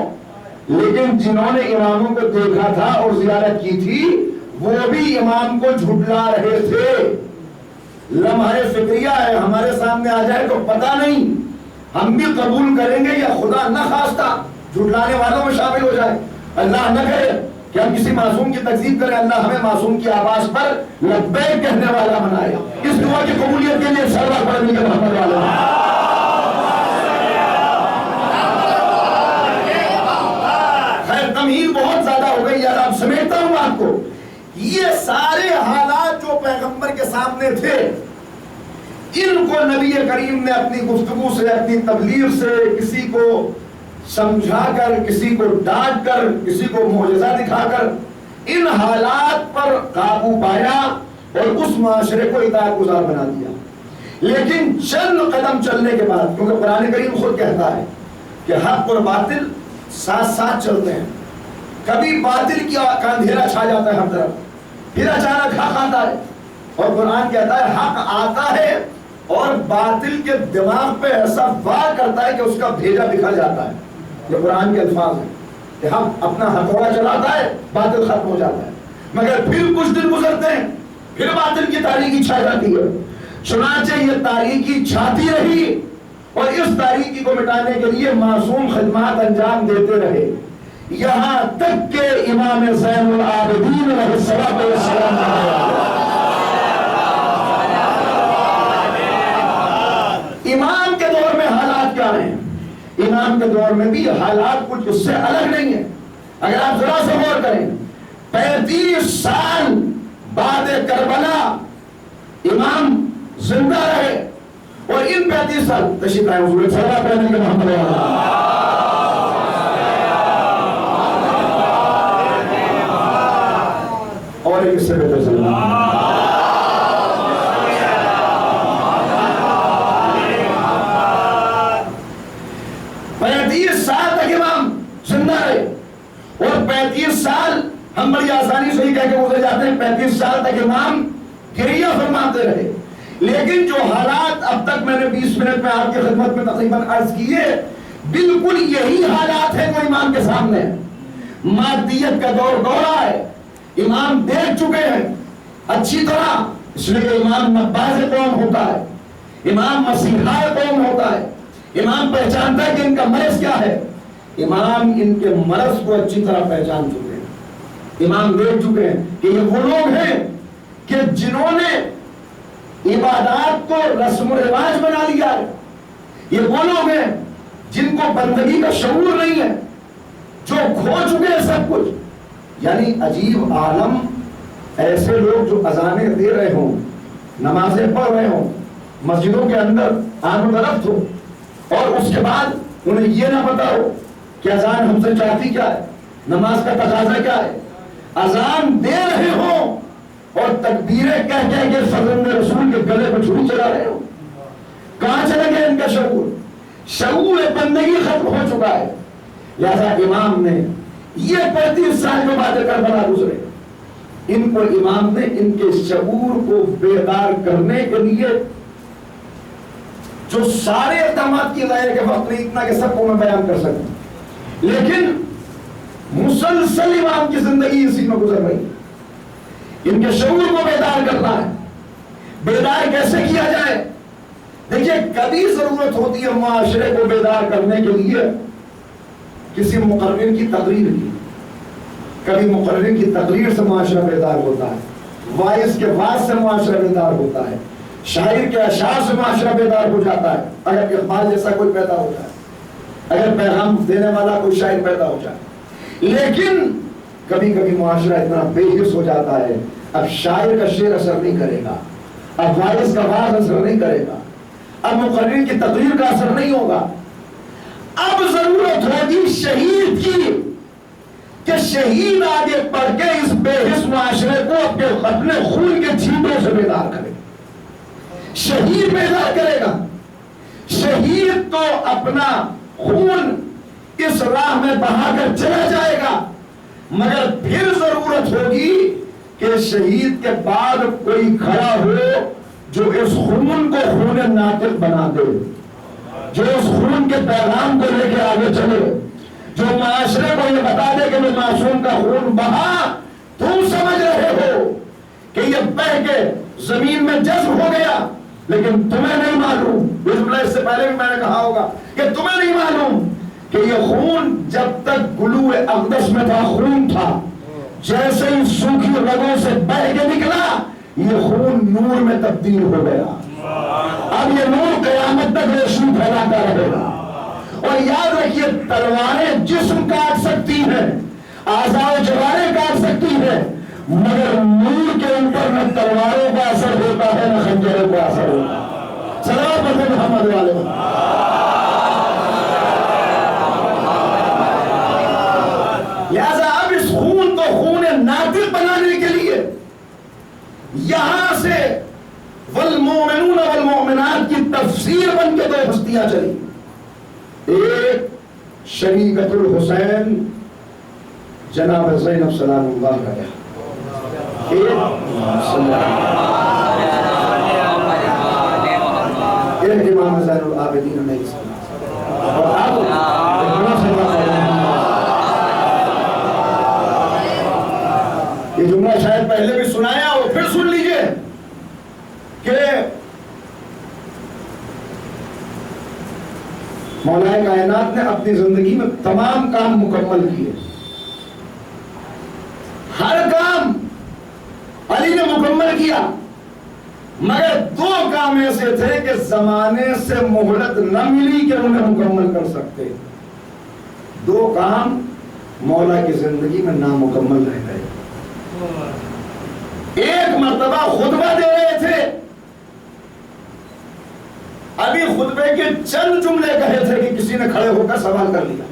لیکن جنہوں نے اماموں کو دیکھا تھا اور زیارت کی تھی وہ بھی امام کو جھٹلا رہے تھے۔ لمحہ فکریہ ہے، ہمارے سامنے آ جائے تو پتہ نہیں ہم بھی قبول کریں گے یا خدا نہ خواستہ جھٹلانے والوں میں شامل ہو جائے۔ اللہ نہ کرے کہ ہم کسی معصوم کی تکذیب کریں، اللہ ہمیں معصوم کی آواز پر لبیک کہنے والا بنائے۔ اس دعا کی قبولیت کے لیے سرور پڑھنے کے محمد والا تمہید بہت زیادہ ہو گئی یار، اب سمیٹتا ہوں آپ کو۔ یہ سارے حالات جو پیغمبر کے سامنے تھے، ان کو نبی کریم نے اپنی گفتگو سے، اپنی تبلیغ سے، کسی کو سمجھا کر، کسی کو ڈانٹ کر، کسی کو معجزہ دکھا کر ان حالات پر قابو پایا اور اس معاشرے کو اطاعت گزار بنا دیا۔ لیکن چند قدم چلنے کے بعد، کیونکہ قرآن کریم خود کہتا ہے کہ حق اور باطل ساتھ ساتھ چلتے ہیں، کبھی باطل کی اندھیرا چھا جاتا ہے ہر طرف، پھر اچانک حق آتا ہے، اور قرآن کہتا ہے حق آتا ہے اور باطل کے دماغ پہ ایسا وار کرتا ہے کہ اس کا بھیجا بکھر جاتا ہے۔ یہ قرآن کے الفاظ ہیں کہ ہم اپنا ہتھوڑا چلاتا ہے، باطل ختم ہو جاتا ہے، مگر پھر کچھ دن گزرتے ہیں، پھر باطل کی تاریکی چھا جاتی ہے۔ چنانچہ یہ تاریکی چھاتی رہی اور اس تاریکی کو مٹانے کے لیے معصوم خدمات انجام دیتے رہے، یہاں تک کہ امام زین العابدین علیہ السلام امام کے دور میں حالات کیا ہیں؟ امام کے دور میں بھی حالات کچھ اس سے الگ نہیں ہیں۔ اگر آپ ذرا سے غور کریں، 35 سال بعد کربلا امام زندہ رہے، اور ان 35 سال تشریف لائے حضور صلی اللہ علیہ وسلم محمد اور ایک سے بہتر صلی اللہ 35 سال تک امام زندہ رہے، اور 35 سال ہم بڑی آسانی سے ہی کہہ کے گزر جاتے ہیں، 35 سال تک امام گریہ فرماتے رہے۔ لیکن جو حالات اب تک میں نے 20 منٹ میں آپ کی خدمت میں تقریباً عرض کیے، بالکل یہی حالات ہیں جو امام کے سامنے ہیں۔ مادیت کا دور دورہ ہے، امام دیکھ چکے ہیں اچھی طرح، اس لیے امام نباز قوم ہوتا ہے، امام مسیحا قوم ہوتا ہے، امام پہچانتا ہے کہ ان کا مرض کیا ہے، امام ان کے مرض کو اچھی طرح پہچان چکے ہیں۔ امام دیکھ چکے ہیں کہ یہ وہ لوگ ہیں کہ جنہوں نے عبادات کو رسم و رواج بنا لیا ہے، یہ وہ لوگ ہیں جن کو بندگی کا شعور نہیں ہے، جو کھو چکے ہیں سب کچھ. یعنی عجیب عالم، ایسے لوگ جو اذانیں دے رہے ہوں، نمازیں پڑھ رہے ہوں، مسجدوں کے اندر آن و رفت ہو، اور اس کے بعد انہیں یہ نہ پتا ہو کہ اذان ہم سے چاہتی کیا ہے، نماز کا تقاضا کیا ہے. اذان دے رہے ہوں اور تکبیریں کہہ کے فرزند رسول کے گلے پر چھری چلا رہے ہوں. کہاں چلے گئے ان کا شعور؟ شعور بندگی ختم ہو چکا ہے. لہذا امام نے یہ 35 سال جو باتیں کربلا گزرے، ان کو امام نے ان کے شعور کو بیدار کرنے کے لیے جو سارے اقدامات کیے گئے کہ وقت نہیں اتنا کہ سب کو میں بیان کر سکوں، لیکن مسلسل امام کی زندگی اسی میں گزر رہی. ان کے شعور کو بیدار کرنا ہے. بیدار کیسے کیا جائے؟ دیکھیے، کبھی ضرورت ہوتی ہے معاشرے کو بیدار کرنے کے لیے کسی مقرر کی تقریر کی. کبھی مقرر کی تقریر سے معاشرہ بیدار ہوتا ہے، وائس کے بعد سے معاشرہ بیدار ہوتا ہے، شاعر کے اشعار سے معاشرہ بیدار ہو جاتا ہے، اگر اقبال جیسا کوئی پیدا ہو جائے، اگر پیغام دینے والا کوئی شاعر پیدا ہو جائے. لیکن کبھی کبھی معاشرہ اتنا بے حس ہو جاتا ہے، اب شاعر کا شعر اثر نہیں کرے گا، اب وائس کا واز اثر نہیں کرے گا، اب مقرر کی تقریر کا اثر نہیں ہوگا. اب ضرورت ہوگی شہید کی کہ شہید آگے پڑھ کے اس بے حس معاشرے کو اپنے خون کے چھینٹوں سے بیدار کرے. شہید بیدار کرے گا. شہید تو اپنا خون اس راہ میں بہا کر چلا جائے گا، مگر پھر ضرورت ہوگی کہ شہید کے بعد کوئی کھڑا ہو جو اس خون کو خون ناطق بنا دے، جو اس خون کے پیغام کو لے کے آگے چلے، جو معاشرے کو یہ بتا دے کہ وہ معصوم کا خون بہا، تم سمجھ رہے ہو کہ یہ بہ کے زمین میں جذب ہو گیا، لیکن تمہیں نہیں معلوم. اس سے پہلے بھی میں نے کہا ہوگا کہ تمہیں نہیں معلوم کہ یہ خون جب تک گلو اقدس میں تھا خون تھا، جیسے ہی سوکھی رگوں سے بہ کے نکلا یہ خون نور میں تبدیل ہو گیا. اب یہ نور قیامت تک روشنی پھیلاتا رہے گا. اور یاد رکھیے، تلواریں جسم کاٹ سکتی ہیں، اعضاء و جوارے کاٹ سکتی ہیں، مگر نور کے اوپر نہ تلواروں کا اثر ہوتا ہے نہ خنجروں کا اثر ہوتا ہے. صلوات پڑھیں محمد والے. لہذا اب اس خون کو خون ناطق بنانے کے لیے یہاں سے والمؤمنون والمؤمنات کی تفسیر بن کے دو ہستیاں چلی. ایک شریکت الحسین جناب زینب سلام اللہ علیہ، ایک امام زین العابدین علیہ السلام. اور اب یہ جملہ شاید پہلے بھی سنایا ہو، پھر سن لیجئے کہ مولا کائنات نے اپنی زندگی میں تمام کام مکمل کیے، ہر کام علی نے مکمل کیا، مگر دو کام ایسے تھے کہ زمانے سے مہلت نہ ملی کہ انہیں مکمل کر سکتے. دو کام مولا کی زندگی میں نامکمل رہ گئے. ایک مرتبہ خطبہ دے رہے تھے، ابھی خطبے کے چند جملے کہے تھے کہ کسی نے کھڑے ہو کر سوال کر لیا،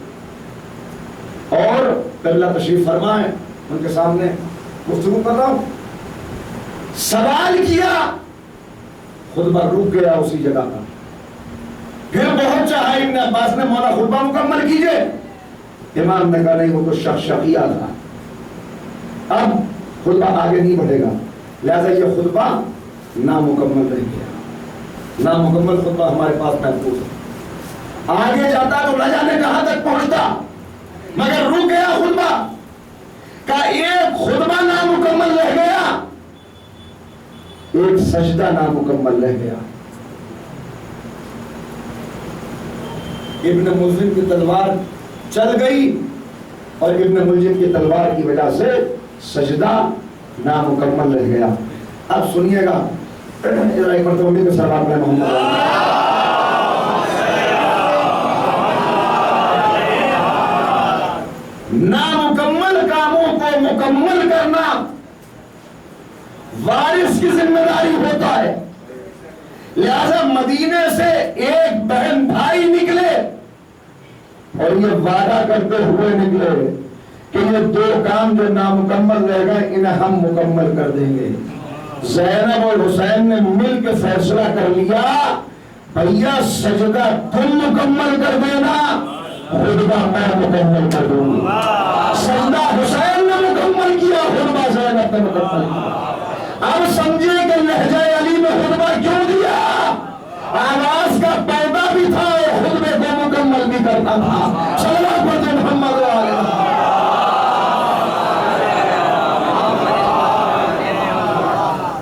اور اللہ تشریف فرمائے ان کے سامنے گفتگو کر رہا ہوں، سوال کیا، خطبہ رک گیا اسی جگہ پر. پھر بہت چاہا ابن عباس نے مولا خطبہ مکمل کیجئے. امام نے کہا نہیں، وہ تو شقیہ تھا، اب خطبہ آگے نہیں بڑھے گا، لہذا یہ خطبہ نامکمل رہ گیا. نامکمل خطبہ ہمارے پاس محفوظ ہے، آگے جاتا تو نہ جانے کہاں تک پہنچتا، مگر رک گیا خطبہ کا. ایک خطبہ نامکمل رہ گیا، ایک سجدہ نامکمل رہ گیا. ابن ملجم کی تلوار چل گئی، اور ابن ملجم کی تلوار کی وجہ سے سجدہ نامکمل رہ گیا. اب سنیے گا ایک مرتبہ کے ساتھ آپ نے محمد مکمل کرنا وارث کی ذمہ داری ہوتا ہے. لہذا مدینے سے ایک بہن بھائی نکلے اور یہ وعدہ کرتے ہوئے نکلے کہ یہ 2 کام جو نامکمل رہ گئے انہیں ہم مکمل کر دیں گے. زینب اور حسین نے مل کے فیصلہ کر لیا بھیا سجدہ تم مکمل کر دینا, خطبہ میں مکمل کر دوں گا. سجدہ حسین نے مکمل کیا, خطبہ زینب نے مکمل کیا. اب سمجھے کہ لہجہ علی میں خطبہ کیوں دیا, آواز کا پیدا بھی تھا اور خطبے کو مکمل بھی کرتا تھا. صلوات پڑھتے محمد علیہ.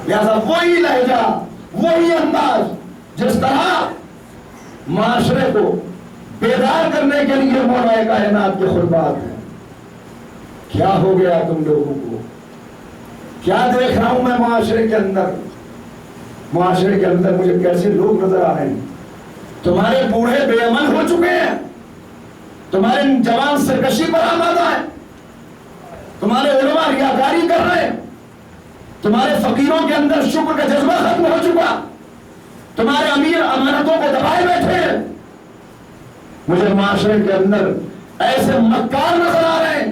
لہذا وہی لہجہ, وہی انداز جس طرح معاشرے کو بیدار کرنے کے لیے مولا کائنات کے خطبات ہیں. کیا ہو گیا تم لوگوں کو, کیا دیکھ رہا ہوں میں معاشرے کے اندر, معاشرے کے اندر مجھے کیسے لوگ نظر آ رہے ہیں. تمہارے بوڑھے بے عمل ہو چکے ہیں, تمہارے جوان سرکشی پر آمادہ ہیں, تمہارے علماء ریاکاری کر رہے ہیں, تمہارے فقیروں کے اندر شکر کا جذبہ ختم ہو چکا, تمہارے امیر امانتوں کو دبائے بیٹھے ہیں. مجھے معاشرے کے اندر ایسے مکار نظر آ رہے ہیں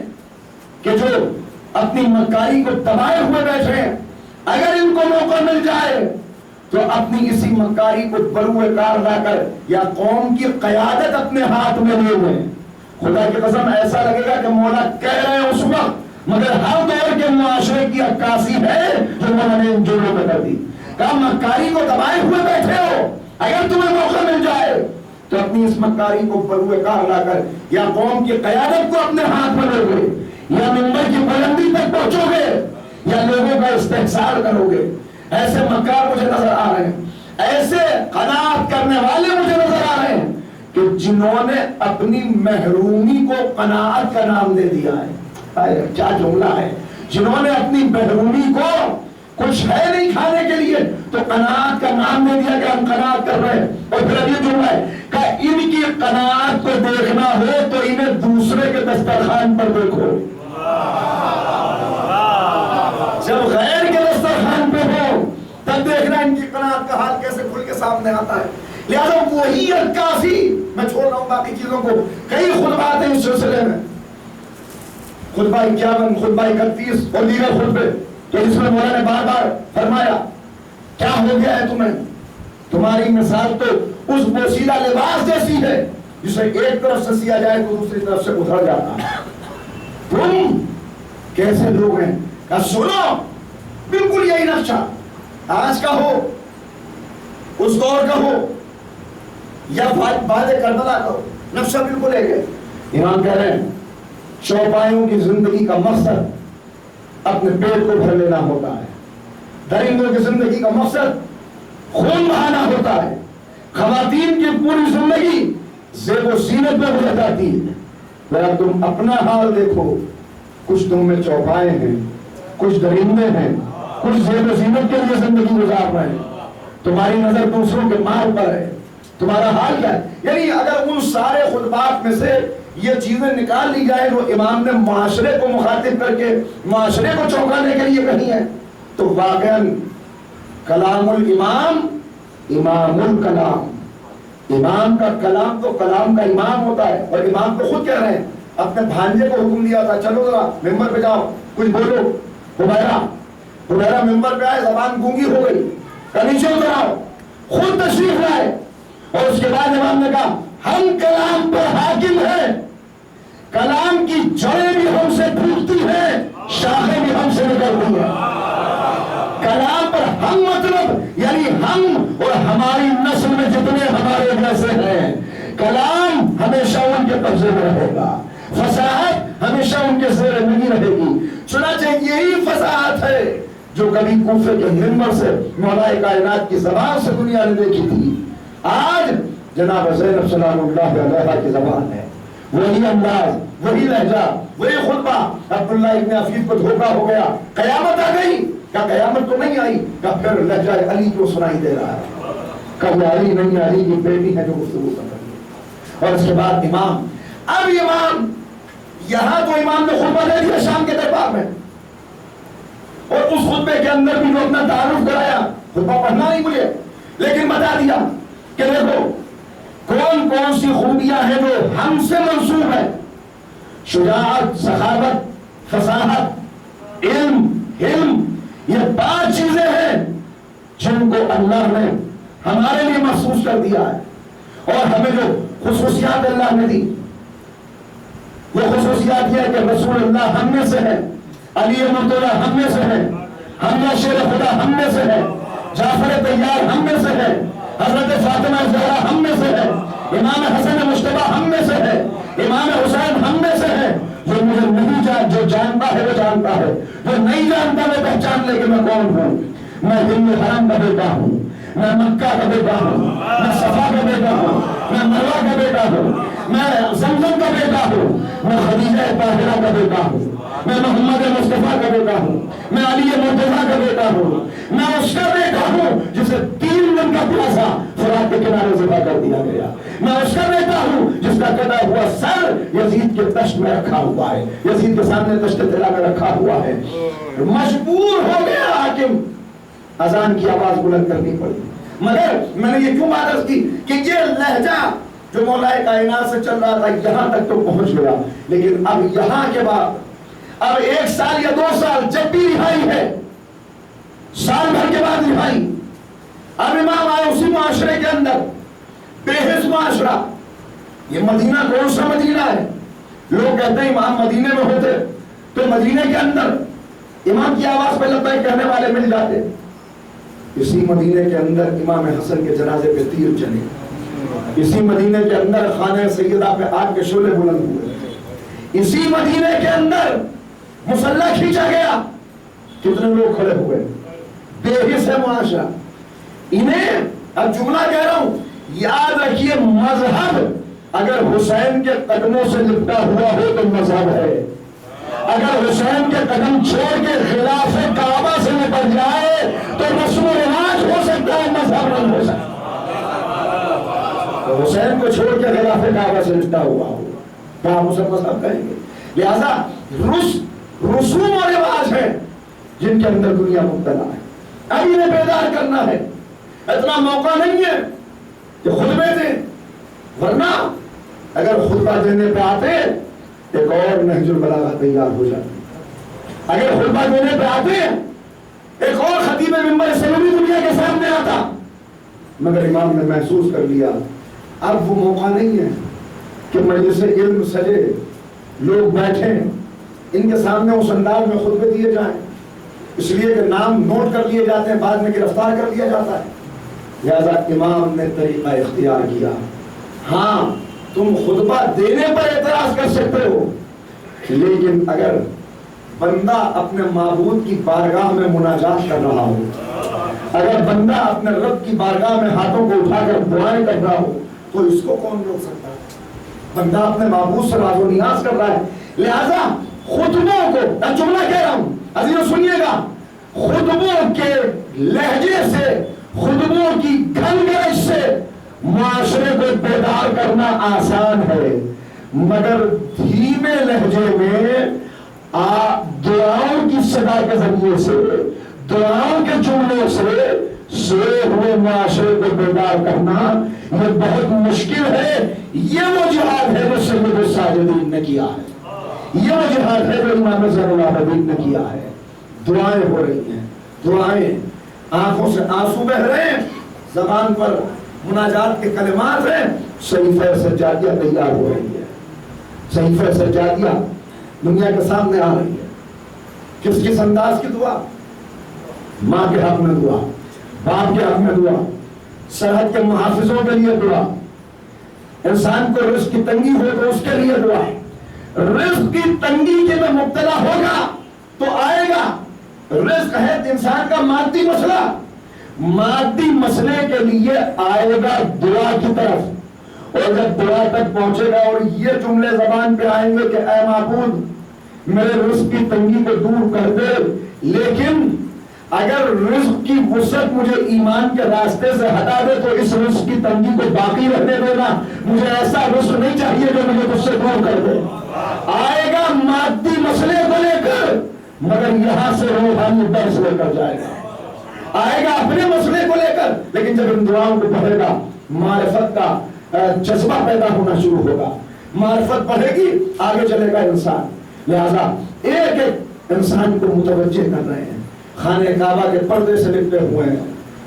کہ جو اپنی مکاری کو دبائے ہوئے بیٹھے ہیں. اگر ان کو موقع مل جائے تو اپنی اسی مکاری کو بروئے کار لا کر یا قوم کی قیادت اپنے ہاتھ میں لیے ہوئے ہیں. خدا کی قسم ایسا لگے گا کہ مولا کہہ رہے ہیں اس وقت, مگر ہر دور کے معاشرے کی عکاسی ہے جو مولا نے ان جوڑوں میں کر دی. کہا مکاری کو دبائے ہوئے بیٹھے ہو, اگر تمہیں موقع مل جائے تو اپنی اس مکاری کو بروئے کار لا کر یا قوم کی قیادت کو اپنے ہاتھ میں لو گے, یا منبر کی بلندی تک پہنچو گے, یا لوگوں کا استحصال کرو گے. ایسے مکار مجھے نظر آ رہے ہیں, ایسے قناعت کرنے والے مجھے نظر آ رہے ہیں کہ جنہوں نے اپنی محرومی کو قناعت کا نام دے دیا ہے. کیا جملہ ہے, جنہوں نے اپنی محرومی کو کچھ ہے نہیں کھانے کے لیے تو قناعت کا نام دے دیا کہ ہم قناعت کر رہے ہیں. اور پھر اب یہ جملہ ہے کہ ان کی قناعت کو دیکھنا ہو تو انہیں دوسرے کے دسترخوان پر دیکھو. جب غیر کے دسترخوان پہ ہو تب دیکھنا ان کی قناعت کا حال کیسے کھل کے سامنے آتا ہے. لہذا وہی عکاسی, میں چھوڑ رہا ہوں باقی چیزوں کو, کئی خطبات ہیں اس سلسلے میں, خطبہ 51, خطبہ 31 اور دیگر خطبے, تو اس میں مولا نے بار بار فرمایا کیا ہو گیا ہے تمہیں, تمہاری مثال تو اس بوسیدہ لباس جیسی ہے جسے ایک طرف سے سیا جائے تو دوسری طرف سے اتر جاتا ہے. تم کیسے لوگ ہیں, کہ سنو بالکل یہی نقشہ آج کا ہو, اس دور کا ہو, یا بعد کربلا کا ہو, نقشہ بالکل ایک ہے. امام کہہ رہے ہیں چوپایوں کی زندگی کا مقصد اپنے پیٹ کو بھر لینا ہوتا ہے, درندوں کی زندگی کا مقصد خون بہانا ہوتا ہے, خواتین کی پوری زندگی زیب و زینت میں گزر جاتی ہے. ذرا تم اپنا حال دیکھو, کچھ تم میں چوپائے ہیں, کچھ درندے ہیں, کچھ زیب و زینت کے لیے زندگی گزار رہے ہیں. تمہاری نظر دوسروں کے مال پر ہے, تمہارا حال کیا ہے. یعنی اگر ان سارے خطبات میں سے یہ چیزیں نکال لی جائے جو امام نے معاشرے کو مخاطب کر کے معاشرے کو چونکانے کے لیے کہی ہے, تو واقعاً کلام الامام امام الکلام, امام کا کلام تو کلام کا امام ہوتا ہے. اور امام کو خود کہہ رہے ہیں, اپنے بھانجے کو حکم دیا تھا چلو ذرا ممبر پہ جاؤ کچھ بولو. حبیرہ ممبر پہ آئے, زبان گونگی ہو گئی, نیچے اتر آؤ, خود تشریف لائے. اور اس کے بعد امام نے کہا ہم کلام پر حاکم ہیں, کلام کی جڑیں بھی ہم سے پھوٹتی ہیں, شاخیں بھی ہم سے نکلتی ہیں. کلام پر ہم مطلب یعنی ہم اور ہماری نسل میں جتنے ہمارے جیسے ہیں, کلام ہمیشہ ان کے قبضے میں رہے گا, فصاحت ہمیشہ ان کے زیر نہیں رہے گی. چنانچہ یہی فصاحت ہے جو کبھی کوفے کے منبر سے مولا کائنات کی زبان سے دنیا نے دیکھی تھی. آج جناب زینب سلام اللہ علیہا کی زبان ہے, وہی انداز, وہی لہجہ, وہی خطبہ. عبداللہ ابن عفیف کو دھوکہ ہو گیا, قیامت آ گئی, کیا قیامت تو نہیں آئی, کیا پھر لہجہ علی کو سنائی دے رہا ہے, کب علی نہیں علی کی بیٹی ہے جو گفتگو کر رہی ہے. اور اس کے بعد امام, اب امام یہاں تو امام نے خطبہ دے دیا شام کے دربار میں, اور اس خطبے کے اندر بھی جو اپنا تعارف کرایا، خطبہ پڑھنا نہیں مجھے، لیکن بتا دیا کہ دیکھو کون کون سی خوبیاں ہیں جو ہم سے منسوب ہے. شجاعت، سخاوت، فصاحت، علم، حلم، یہ 5 چیزیں ہیں جن کو اللہ نے ہمارے لیے محسوس کر دیا ہے. اور ہمیں جو خصوصیات اللہ نے دی، وہ خصوصیات یہ ہے کہ رسول اللہ ہم میں سے ہے، علی مرتضیٰ ہم میں سے ہے، حمزہ شیر خدا ہم میں سے ہے، جعفر طیار ہم میں سے ہے، حضرت فاطمہ زہرا ہم میں سے ہے، امام حسن مجتبیٰ ہم میں سے ہے، امام حسین ہم میں سے ہے. جو مجھے نہیں جو جانتا ہے وہ جانتا ہے، جو نہیں جانتا وہ پہچان لے کہ میں کون ہوں. میں ہند حرم کا بیٹا ہوں، میں مکہ کا بیٹا ہوں، میں صفا کا بیٹا ہوں، میں مروہ کا بیٹا ہوں، میں زمزم کا بیٹا ہوں، میں خدیجہ طاہرہ کا بیٹا ہوں، میں محمد مصطفیٰ کا بیٹا ہوں، میں علی مرتضیٰ کا بیٹا ہوں، میں اس کا بیٹا ہوں جسے 3 دن کا پیاسا فرات کے کنارے ذبح کر دیا گیا. میں اس کا بیٹا ہوں جس کا کٹا ہوا سر یزید کے تشت میں رکھا ہوا ہے، یزید کے سامنے تشت طلا میں رکھا ہوا ہے. مجبور ہو گیا حاکم، اذان کی آواز بلند کرنی پڑی. مگر میں نے یہ کیوں بات عرض کی کہ یہ لہجہ جو مولا کائنات سے چل رہا تھا یہاں تک تو پہنچ گیا، لیکن اب یہاں کے بعد اب 1 سال یا 2 سال جب بھی رہائی ہے، سال بھر کے بعد رہائی. اب امام آئے اسی معاشرے کے اندر، بے حس معاشرہ. یہ مدینہ کون سا مدینہ ہے؟ لوگ کہتے ہیں امام مدینے میں ہوتے تو مدینے کے اندر امام کی آواز پہ لبیک کہنے والے مل جاتے. اسی مدینے کے اندر امام حسن کے جنازے پہ تیر چلے، اسی مدینے کے اندر خانہ سیدہ پہ آگ کے شعلے بلند ہوئے، اسی مدینے کے اندر مسلح کھینچا گیا. کتنے لوگ کھڑے ہوئے، بے حس ہے معاشرہ. انہیں اب جملہ کہہ رہا ہوں، یاد رکھیے مذہب اگر حسین کے قدموں سے لپٹا ہوا ہو تو مذہب ہے. اگر حسین کے قدم چھوڑ کے خلاف کعبہ سے نپٹ جائے تو رسم و رواج ہو سکتا ہے، مذہب نہیں ہو سکتا. تو حسین کو چھوڑ کے خلاف کعبہ سے لپٹا ہوا ہو کیا ہم اسے مذہب کہیں گے؟ لہذا رسوم و رواج ہیں جن کے اندر دنیا مبتلا ہے. اب انہیں بیدار کرنا ہے. اتنا موقع نہیں ہے کہ خطبے دیں، ورنہ اگر خطبہ دینے پہ آتے ایک اور نہج البلاغہ تیار ہو جاتی. اگر خطبہ دینے پہ آتے ایک اور خطیب منبر سلمی دنیا کے سامنے آتا. مگر امام نے محسوس کر لیا اب وہ موقع نہیں ہے کہ مجلس علم سجے، لوگ بیٹھیں، ان کے سامنے اس انداز میں خطبے دیے جائیں، اس لیے کہ نام نوٹ کر لیے جاتے ہیں، بعد میں گرفتار کر لیا جاتا ہے. لہذا امام نے طریقہ اختیار کیا. ہاں تم خطبہ دینے پر اعتراض کر سکتے ہو، لیکن اگر بندہ اپنے معبود کی بارگاہ میں مناجات کر رہا ہو، اگر بندہ اپنے رب کی بارگاہ میں ہاتھوں کو اٹھا کر دعائیں کر رہا ہو تو اس کو کون روک سکتا ہے؟ بندہ اپنے معبود سے راز و نیاز کر رہا ہے. لہذا خطبوں کو، میں جملہ کہہ رہا ہوں عزیزو سنیے گا، خطبوں کے لہجے سے، خطبوں کی گھنگرج سے معاشرے کو بیدار کرنا آسان ہے، مگر دھیمے لہجے میں دعاؤں کی صدا کے ذریعے سے، دعاؤں کے جملوں سے سوئے ہوئے معاشرے کو بیدار کرنا یہ بہت مشکل ہے. یہ وہ جہاد ہے جو سید الساجدین نے کیا ہے، یہ وہ جہاد ہے جو امام زین العابدین نے کیا ہے. دعائیں ہو رہی ہیں، دعائیں، آنکھوں سے آنسو بہ رہے ہیں، زبان پر مناجات کے کلمات ہیں. صحیفہ سجادیہ تیار ہو رہی ہے، صحیفہ سجادیہ دنیا کے سامنے آ رہی ہے. کس کس انداز کی دعا؟ ماں کے حق میں دعا، باپ کے حق میں دعا، سرحد کے محافظوں کے لیے دعا، انسان کو رزق کی تنگی ہو تو اس کے لیے دعا. رزق کی تنگی کے میں مبتلا ہوگا تو آئے گا. رزق ہے انسان کا مادی مسئلہ، مادی مسئلے کے لیے آئے گا دعا کی طرف. اور جب دعا تک پہنچے گا اور یہ جملے زبان پہ آئیں گے کہ اے معبود میرے رزق کی تنگی کو دور کر دے، لیکن اگر رزق کی وسعت مجھے ایمان کے راستے سے ہٹا دے تو اس رزق کی تنگی کو باقی رہنے دینا. مجھے ایسا رزق نہیں چاہیے جو مجھے تجھ سے دور کر دے. آئے گا مادی مسئلے کو لے کر مگر یہاں سے روحانی درس لے کر جائے گا، آئے گا اپنے مسئلے کو لے کر، لیکن جب ان دعاؤں کو پڑھے گا معرفت کا جذبہ پیدا ہونا شروع ہوگا، معرفت بڑھے گی، آگے چلے گا انسان۔ لہذا ایک ایک انسان کو متوجہ کر رہے ہیں، خانہ کعبہ کے پردے سے لپٹے ہوئے ہیں،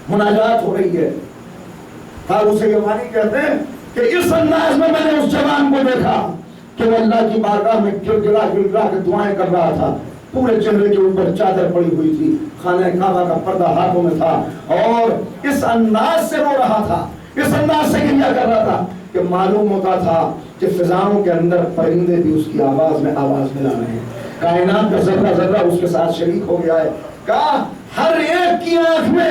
مناجات ہو رہی ہے۔ طاؤوس یمانی کہتے ہیں کہ اس انداز میں نے اس جوان کو دیکھا کہ وہ اللہ کی بارگاہ میں گر گرا کے دعائیں کر رہا تھا، پورے چہرے کے اوپر چادر پڑی ہوئی تھی، خانہ کعبہ کا پردہ ہاتھوں میں تھا، اور اس انداز سے رو رہا تھا، اس انداز سے گریہ کر رہا تھا کہ معلوم ہوتا تھا کہ فضاؤں کے اندر پرندے بھی اس کی آواز میں آواز ملا رہے ہیں، کائنات کا ذرہ ذرہ اس کے ساتھ شریک ہو گیا ہے۔ کہا ہر ایک کی آنکھ میں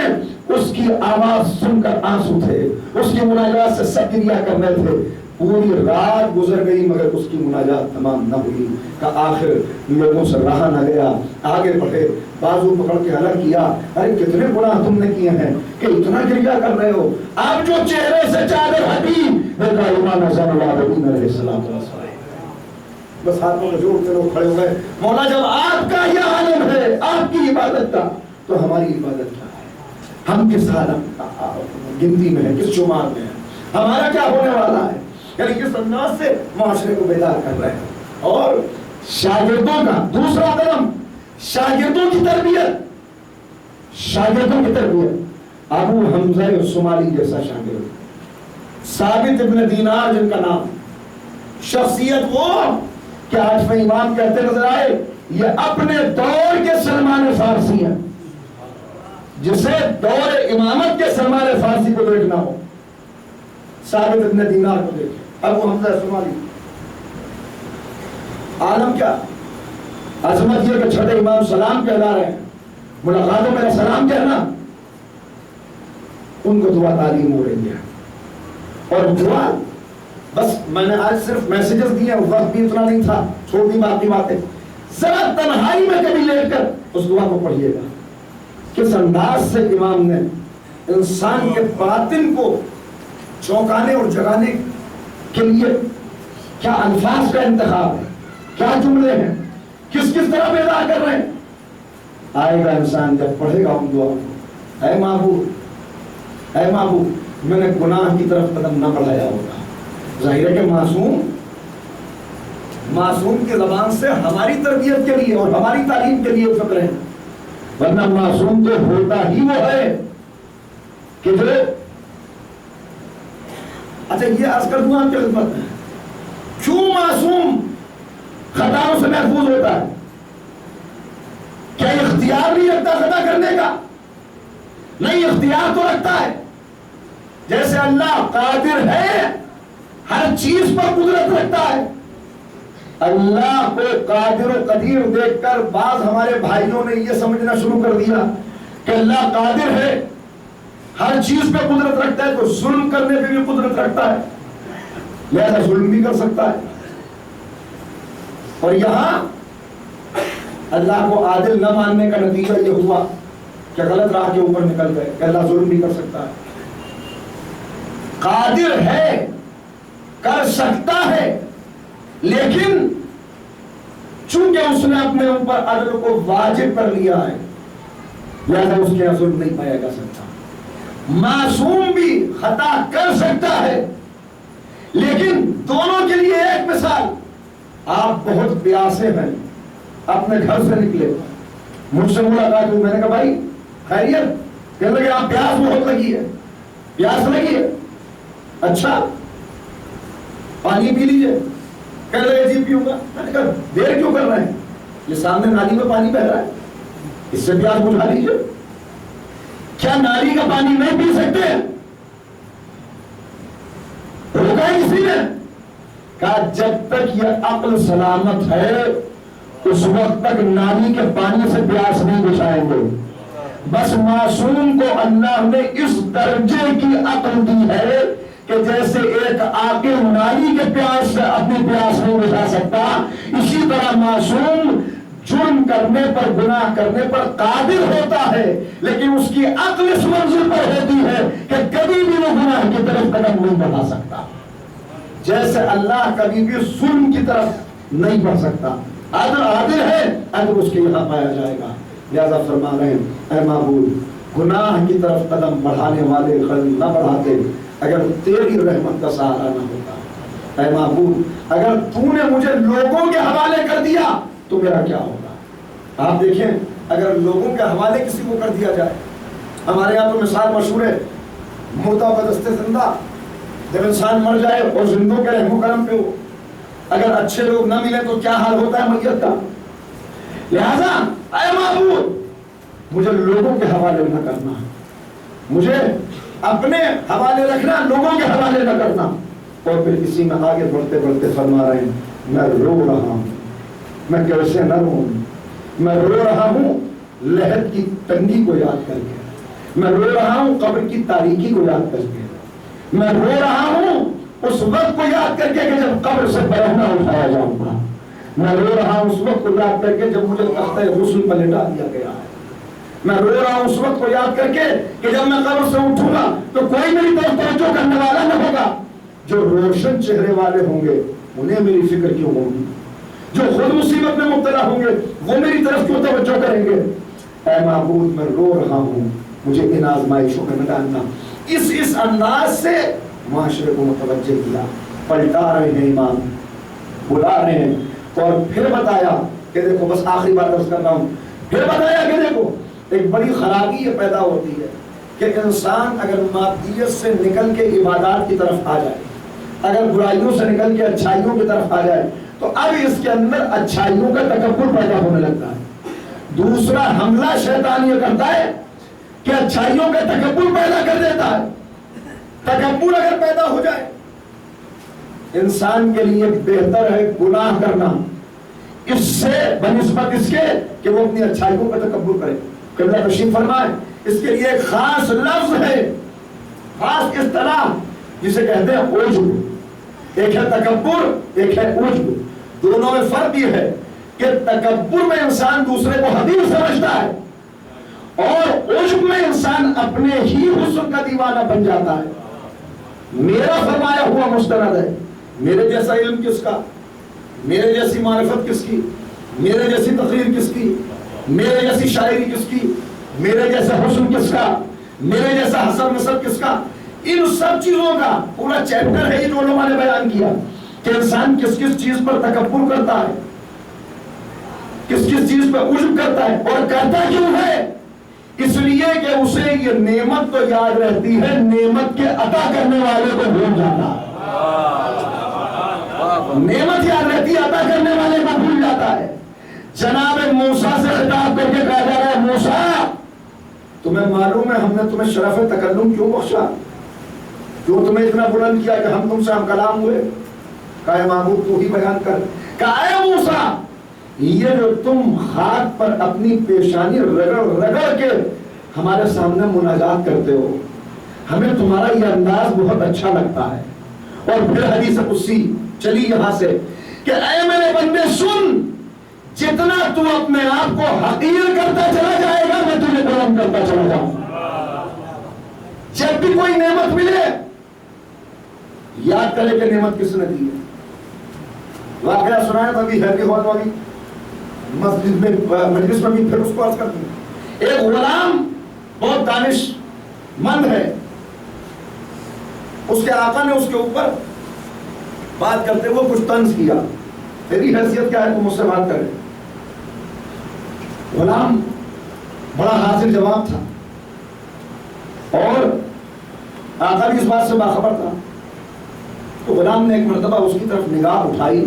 اس کی آواز سن کر آنسو تھے، اس کی مناجات سے سب گریہ کرنے تھے۔ پوری رات گزر گئی مگر اس کی مناجات تمام نہ ہوئی، کہ آخر لوگوں سے رہا نہ گیا، آگے بڑھے، بازو پکڑ کے الگ کیا، ارے کتنے گناہ تم نے کیے ہیں کہ اتنا گریہ کر رہے ہو؟ اب جو چہرے سے چادر ہٹی، دیکھا امام حسین العابدین علیہ السلام، بس ہاتھوں میں جوڑتے لوگ کھڑے ہو گئے۔ مولا جب آپ کا یہ عالم ہے، آپ کی عبادت کا، تو ہماری عبادت کیا ہے؟ ہم کس حالت گنتی میں ہیں، کس شمار میں ہیں، ہمارا کیا ہونے والا ہے؟ یعنی کس انداز سے معاشرے کو بیدار کر رہے ہیں۔ اور شاگردوں کا دوسرا قدم، شاگردوں کی تربیت، شاگردوں کی تربیت۔ ابو حمزہ الصومالی جیسا شاگرد، ثابت ابن دینار جن کا نام، شخصیت وہ کہ آٹھویں امام کہتے نظر آئے یہ اپنے دور کے سلمان فارسی ہیں، جسے دور امامت کے سلمان فارسی کو دیکھنا ہو، ثابت ابن دینار کو دیکھیں، ابو حمزہ الصومالی۔ عالم کیا عظمت یہ کہ چھٹے امام سلام کہلا رہے ہیں، ملاقاتوں میں سلام کہنا، ان کو دعا تعلیم ہو رہی ہے۔ اور دعا بس میں نے آج صرف میسیجز دیے، وقت بھی اتنا نہیں تھا، چھوڑ دی باقی باتیں، ذرا تنہائی میں کبھی لیٹ کر اس دعا کو پڑھیے گا، کس انداز سے امام نے انسان کے باطن کو چونکانے اور جگانے کے لیے کیا الفاظ کا انتخاب ہے، کیا جملے ہیں، کس کس طرح بیدار کر رہے ہیں۔ آئے گا انسان جب پڑھے گا ان دعاؤں کو، اے معبود، اے معبود، میں نے گناہ کی طرف قدم نہ بڑھایا ہوگا۔ ظاہر ہے کہ معصوم کی زبان سے ہماری تربیت کے لیے اور ہماری تعلیم کے لیے فکر ہے، ورنہ معصوم تو ہوتا ہی وہ ہے کہ جو، اچھا یہ عرض کر دوں آپ کی خدمت میں، کیوں معصوم خطاؤں سے محفوظ ہوتا ہے؟ کیا اختیار نہیں رکھتا خطا کرنے کا؟ نہیں، اختیار تو رکھتا ہے۔ جیسے اللہ قادر ہے، ہر چیز پر قدرت رکھتا ہے، اللہ کو قادر و قدیر دیکھ کر بعض ہمارے بھائیوں نے یہ سمجھنا شروع کر دیا کہ اللہ قادر ہے، ہر چیز پہ قدرت رکھتا ہے، تو ظلم کرنے پہ بھی قدرت رکھتا ہے، لہذا ظلم بھی کر سکتا ہے۔ اور یہاں اللہ کو عادل نہ ماننے کا نتیجہ یہ ہوا کہ غلط راہ کے اوپر نکل گئے کہ اللہ ظلم بھی کر سکتا ہے۔ قادر ہے، کر سکتا ہے، لیکن چونکہ اس نے اپنے اوپر عدل کو واجب کر لیا ہے، لہذا اس کے ظلم نہیں پایا جا سکتا۔ معصوم بھی خطا کر سکتا ہے، لیکن دونوں کے لیے ایک مثال، آپ بہت پیاسے ہیں، اپنے گھر سے نکلے، مجھ سے ملاقات ہوئی، میں نے کہا بھائی خیریت؟ کہنے لگے آپ پیاس بہت لگی ہے۔ پیاس لگی ہے؟ اچھا پانی پی لیجئے۔ کہنے لگے جی پیوں گا۔ میں نے کہا دیر کیوں کر رہے ہیں، یہ سامنے نالی میں پانی بہ رہا ہے، اس سے پیاس بجھا لیجئے۔ کیا نالی کا پانی نہیں پی سکتے؟ روکا ہے کسی نے؟ کہا جب تک یہ عقل سلامت ہے اس وقت تک نالی کے پانی سے پیاس نہیں بجھائیں گے۔ بس معصوم کو اللہ نے اس درجے کی عقل دی ہے کہ جیسے ایک عاقل نالی کے پیاس سے اپنی پیاس نہیں بجھا سکتا، اسی طرح معصوم جرم کرنے پر، گناہ کرنے پر قادر ہوتا ہے، لیکن اس کی عقل اس منزل پر ہوتی ہے کہ کبھی بھی وہ گناہ کی طرف قدم نہیں بڑھا سکتا، جیسے اللہ کبھی بھی ظلم کی طرف نہیں بڑھ سکتا۔ عادل ہے، عدل اس کے یہاں پایا جائے گا۔ لہذا فرما رہے ہیں اے معبود گناہ کی طرف قدم بڑھانے والے قدم نہ بڑھاتے اگر تیری رحمت کا سہارا نہ ہوتا۔ اے معبود اگر تو نے مجھے لوگوں کے حوالے کر دیا تو میرا کیا ہوگا؟ آپ دیکھیں اگر لوگوں کے حوالے کسی کو کر دیا جائے، ہمارے یہاں تو مثال مشہور ہے مردہ بدست زندہ، جب انسان مر جائے اور زندوں کے رحم و کرم پہ ہو، اگر اچھے لوگ نہ ملے تو کیا حال ہوتا ہے میت کا۔ لہذا اے معبود مجھے لوگوں کے حوالے نہ کرنا، مجھے اپنے حوالے رکھنا، لوگوں کے حوالے نہ کرنا۔ اور پھر اسی میں آگے بڑھتے بڑھتے فرما رہے ہیں میں رو رہا ہوں، میں کیسے نہ روں، میں رو رہا ہوں لہد کی تنگی کو یاد کر کے، میں رو رہا ہوں قبر کی تاریکی کو یاد کر کے، میں رو رہا ہوں اس وقت کو یاد کر کے کہ جب قبر سے برہنہ اٹھایا جاؤں گا، میں رو رہا ہوں اس وقت کو یاد کر کے جب مجھے تختہ غسل پر لٹا دیا گیا ہے، میں رو رہا ہوں اس وقت کو یاد کر کے کہ جب میں قبر سے اٹھوں گا تو کوئی میری طرف توجہ کرنے والا نہ ہوگا۔ جو روشن چہرے والے ہوں گے انہیں میری فکر کیوں ہوگی، جو خود مصیبت میں مبتلا ہوں گے وہ میری طرف کیوں توجہ کریں گے؟ اے معبود میں رو رہا ہوں، مجھے ان آزمائشوں میں نہ ڈالنا۔ اس انداز سے معاشرے کو متوجہ کیا، پلٹا رہے ہیں ایمان، بلا رہے ہیں، اور پھر بتایا کہ دیکھو، بس آخری بات عرض کر رہا ہوں، پھر بتایا کہ دیکھو ایک بڑی خرابی یہ پیدا ہوتی ہے کہ انسان اگر مادیت سے نکل کے عبادات کی طرف آ جائے، اگر برائیوں سے نکل کے اچھائیوں کی طرف آ جائے تو اب اس کے اندر اچھائیوں کا تکبر پیدا ہونے لگتا ہے۔ دوسرا حملہ شیطان یہ کرتا ہے کہ اچھائیوں کا تکبر پیدا کر دیتا ہے۔ تکبر اگر پیدا ہو جائے، انسان کے لیے بہتر ہے گناہ کرنا اس سے بنسبت اس کے کہ وہ اپنی اچھائیوں کا تکبر کرے۔ قبلہ تشریف فرمائے، اس کے لیے ایک خاص لفظ ہے، خاص اصطلاح جسے کہتے ہیں عجب۔ ایک ہے تکبر، ایک ہے عجب۔ دونوں میں فرق یہ ہے کہ تکبر میں انسان دوسرے کو حقیر سمجھتا ہے اور عجب میں انسان اپنے ہی حسن کا دیوانہ بن جاتا ہے۔ میرا فرمایا ہوا مستند ہے، میرے جیسا علم کس کا، میرے جیسی معرفت کس کی، میرے جیسی تقریر کس کی، میرے جیسی شاعری کس کی، میرے جیسا حسن کس کا، میرے جیسا حسب نسب کس کا۔ ان سب چیزوں کا پورا چیپٹر ہے جو علماء نے بیان کیا کہ انسان کس کس چیز پر تکبر کرتا ہے، کس کس چیز پر عجب کرتا ہے، اور کرتا کیوں ہے؟ اس لیے کہ اسے یہ نعمت تو یاد رہتی ہے، نعمت کے عطا کرنے والے کو بھول جاتا ہے۔ نعمت یاد رہتی ہے، عطا کرنے والے کو بھول جاتا ہے۔ جناب موسیٰ سے خطاب کر کے کہا جا رہا ہے موسیٰ تمہیں معلوم ہے ہم نے تمہیں شرف تکلم کیوں بخشا، کیوں تمہیں اتنا بلند کیا کہ ہم تم سے ہم کلام ہوئے؟ کہا اے معبود تو ہی بیان کر۔ کہا اے موسیٰ یہ جو تم خاک پر اپنی پیشانی رگڑ رگڑ کے ہمارے سامنے مناجات کرتے ہو، ہمیں تمہارا یہ انداز بہت اچھا لگتا ہے۔ اور پھر حدیث قدسی چلی یہاں سے کہ اے میرے بندے سن، جتنا تو اپنے آپ کو حقیر کرتا چلا جائے گا میں تمہیں بلند کرتا چلا جاؤں گا۔ جب بھی کوئی نعمت ملے یاد کرے کہ نعمت کس نے دی ہے۔ واقعہ سنایا تھا ابھی ہیپی ہال والی مسجد میں مجلس میں بھی، پھر اس کو عرض کرتے ہیں ایک غلام بہت دانش مند ہے، اس کے آقا نے اس کے اوپر بات کرتے ہوئے کچھ طنز کیا، تیری حیثیت کیا ہے تو مجھ سے بات کرے۔ غلام بڑا حاضر جواب تھا اور آقا بھی اس بات سے باخبر تھا، تو غلام نے ایک مرتبہ اس کی طرف نگاہ اٹھائی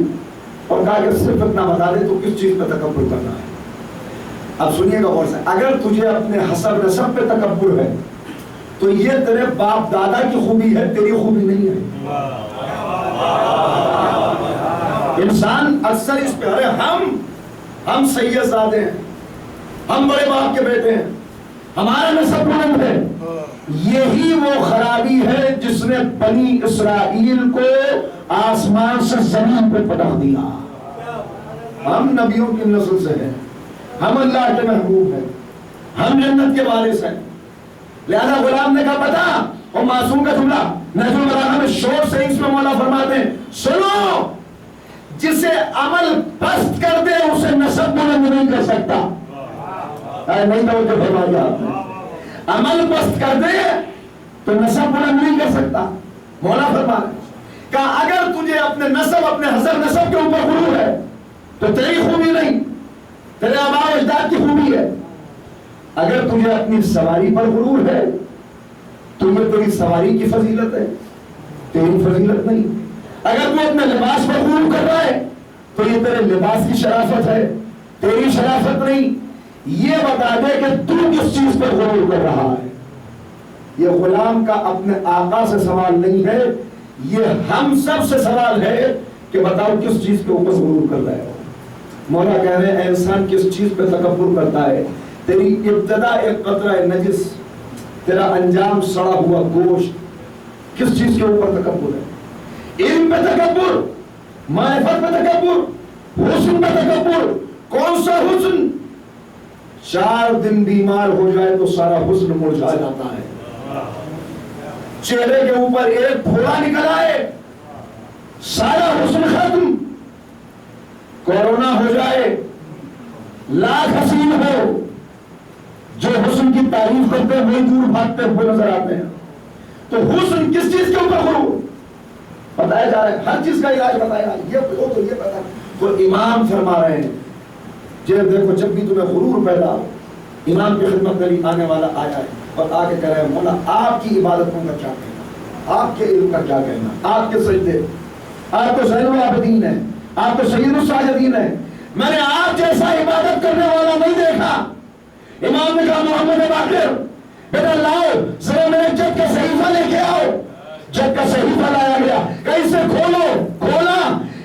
اور کہا کہ صرف اتنا بتا دے تو کس چیز پہ تکبر کرنا ہے۔ اب سنیے گا غور سے، اگر تجھے اپنے حسب نسب پہ تکبر ہے تو یہ تیرے باپ دادا کی خوبی ہے، تیری خوبی نہیں ہے۔ انسان اکثر اس پہ، ارے ہم سید زادے ہیں، ہم بڑے باپ کے بیٹے ہیں، ہمارا نسب بلند ہے۔ یہی وہ خرابی ہے جس نے بنی اسرائیل کو آسمان سے زمین پہ پٹخ دیا۔ ہم نبیوں کی نسل سے ہیں، ہم اللہ کے محبوب ہیں، ہم جنت کے وارث ہیں۔ لہذا غلام نے کہا پتا، اور معصوم کا جملہ نجم البلاغہ میں شور سے اس میں مولا فرماتے ہیں سنو، جسے عمل پست کر دے اسے نسب بلند نہیں کر سکتا. نہیں توجہ فرمایا آپ نے. عمل پست کر دے تو نسب بلند نہیں کر سکتا. مولا فرما کہ اگر تجھے اپنے نسب اپنے حسب نسب کے اوپر غرور ہے تو تیری خوبی نہیں، تیرے آباء و اجداد کی خوبی ہے. اگر تجھے اپنی سواری پر غرور ہے تو یہ تیری سواری کی فضیلت ہے، تیری فضیلت نہیں. اگر تو اپنے لباس پر غرور کر رہا ہے تو یہ تیرے لباس کی شرافت ہے، تیری شرافت نہیں. یہ بتا دے کہ تو کس چیز پر غرور کر رہا ہے. یہ غلام کا اپنے آقا سے سوال نہیں ہے، یہ ہم سب سے سوال ہے کہ بتاؤ کس چیز کے اوپر غرور کر رہے ہو. مولا کہہ رہے ہیں انسان کس چیز پہ تکبر کرتا ہے. تیری ابتدا ایک قطرہ نجس، تیرا انجام سڑا ہوا گوشت، کس چیز کے اوپر تکبر ہے؟ علم پہ تکبر، معرفت پہ تکبر، حسن پہ تکبر. کون سا حسن؟ 4 دن بیمار ہو جائے تو سارا حسن مرجھا جاتا ہے. چہرے کے اوپر ایک پھوڑا نکل آئے سارا حسن ختم. کورونا ہو جائے، لاکھ حسین ہو، جو حسن کی تعریف کرتے ہیں وہی دور بھاگتے ہوئے نظر آتے ہیں. تو حسن کس چیز کے اوپر غرور بتایا جا رہا ہے؟ ہر چیز کا علاج بتایا. یہ پتا تو امام فرما رہے ہیں جب دیکھو جب بھی تمہیں غرور پیدا ہو، امام کی خدمت میں آنے والا آیا ہے اور آ کے کہہ رہے ہیں مولا آپ کی عبادتوں کا کیا کہنا، آپ کے علم کا کیا کہنا، آپ کے سجدے، آپ تو زین العابدین ہیں، آپ تو سید الساجدین ہیں، میں نے آپ جیسا عبادت کرنے والا نہیں دیکھا. امام نے کہا محمد باقر بیٹا لاؤ ذرا میرے جگ کا صحیفہ لے کے آؤ. جگ کا صحیفہ لایا گیا، کہیں سے کھولا.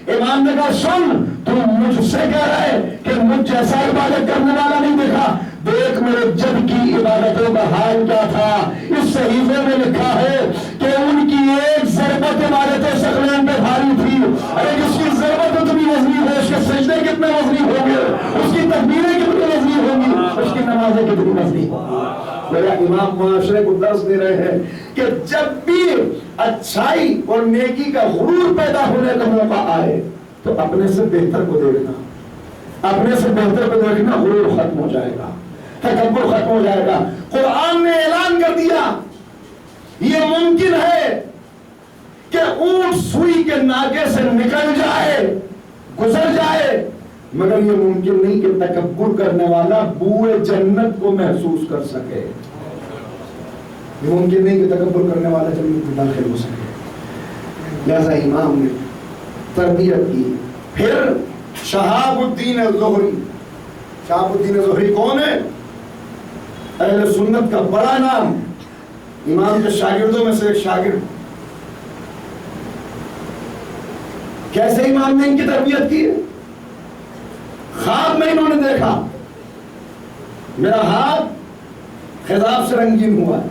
امام نے کہا سن تو مجھ سے کہہ رہا ہے کہ مجھ جیسا عبادت کرنے والا نہیں دیکھا. دیکھ میرے جب کی عبادتوں کا حال کیا تھا. اس صحیفے میں لکھا ہے کہ ان کی ایک ضربت عبادت ثقلین پہ بھاری تھی. ارے جس کی ضربت اتنی وزنی ہو اس کے سجدے کتنے وزنی ہوں گے، اس کی تکبیریں کتنی وزنی ہوں گی، اس کی نمازیں کتنی وزنی ہوں گی. میرا امام معاشرے کو درس دے رہے ہیں کہ جب بھی اچھائی اور نیکی کا غرور پیدا ہونے کا موقع آئے تو اپنے سے بہتر کو دیکھنا، اپنے سے بہتر کو دیکھنا، غرور ختم ہو جائے گا، تکبر ختم ہو جائے گا. قرآن نے اعلان کر دیا یہ ممکن ہے کہ اونٹ سوئی کے ناکے سے نکل جائے، گزر جائے، مگر یہ ممکن نہیں کہ تکبر کرنے والا بوئے جنت کو محسوس کر سکے. یہ ممکن نہیں کہ تکبر کرنے والا جنت میں داخل ہو سکے. لہذا امام نے تربیت کی. پھر شہاب الدین زہری. شہاب الدین زہری کون ہے؟ اہل سنت کا بڑا نام، امام کے شاگردوں میں سے ایک شاگرد. کیسے امام نے ان کی تربیت کی؟ خواب میں انہوں نے دیکھا میرا ہاتھ خضاب سے رنگین ہوا ہے.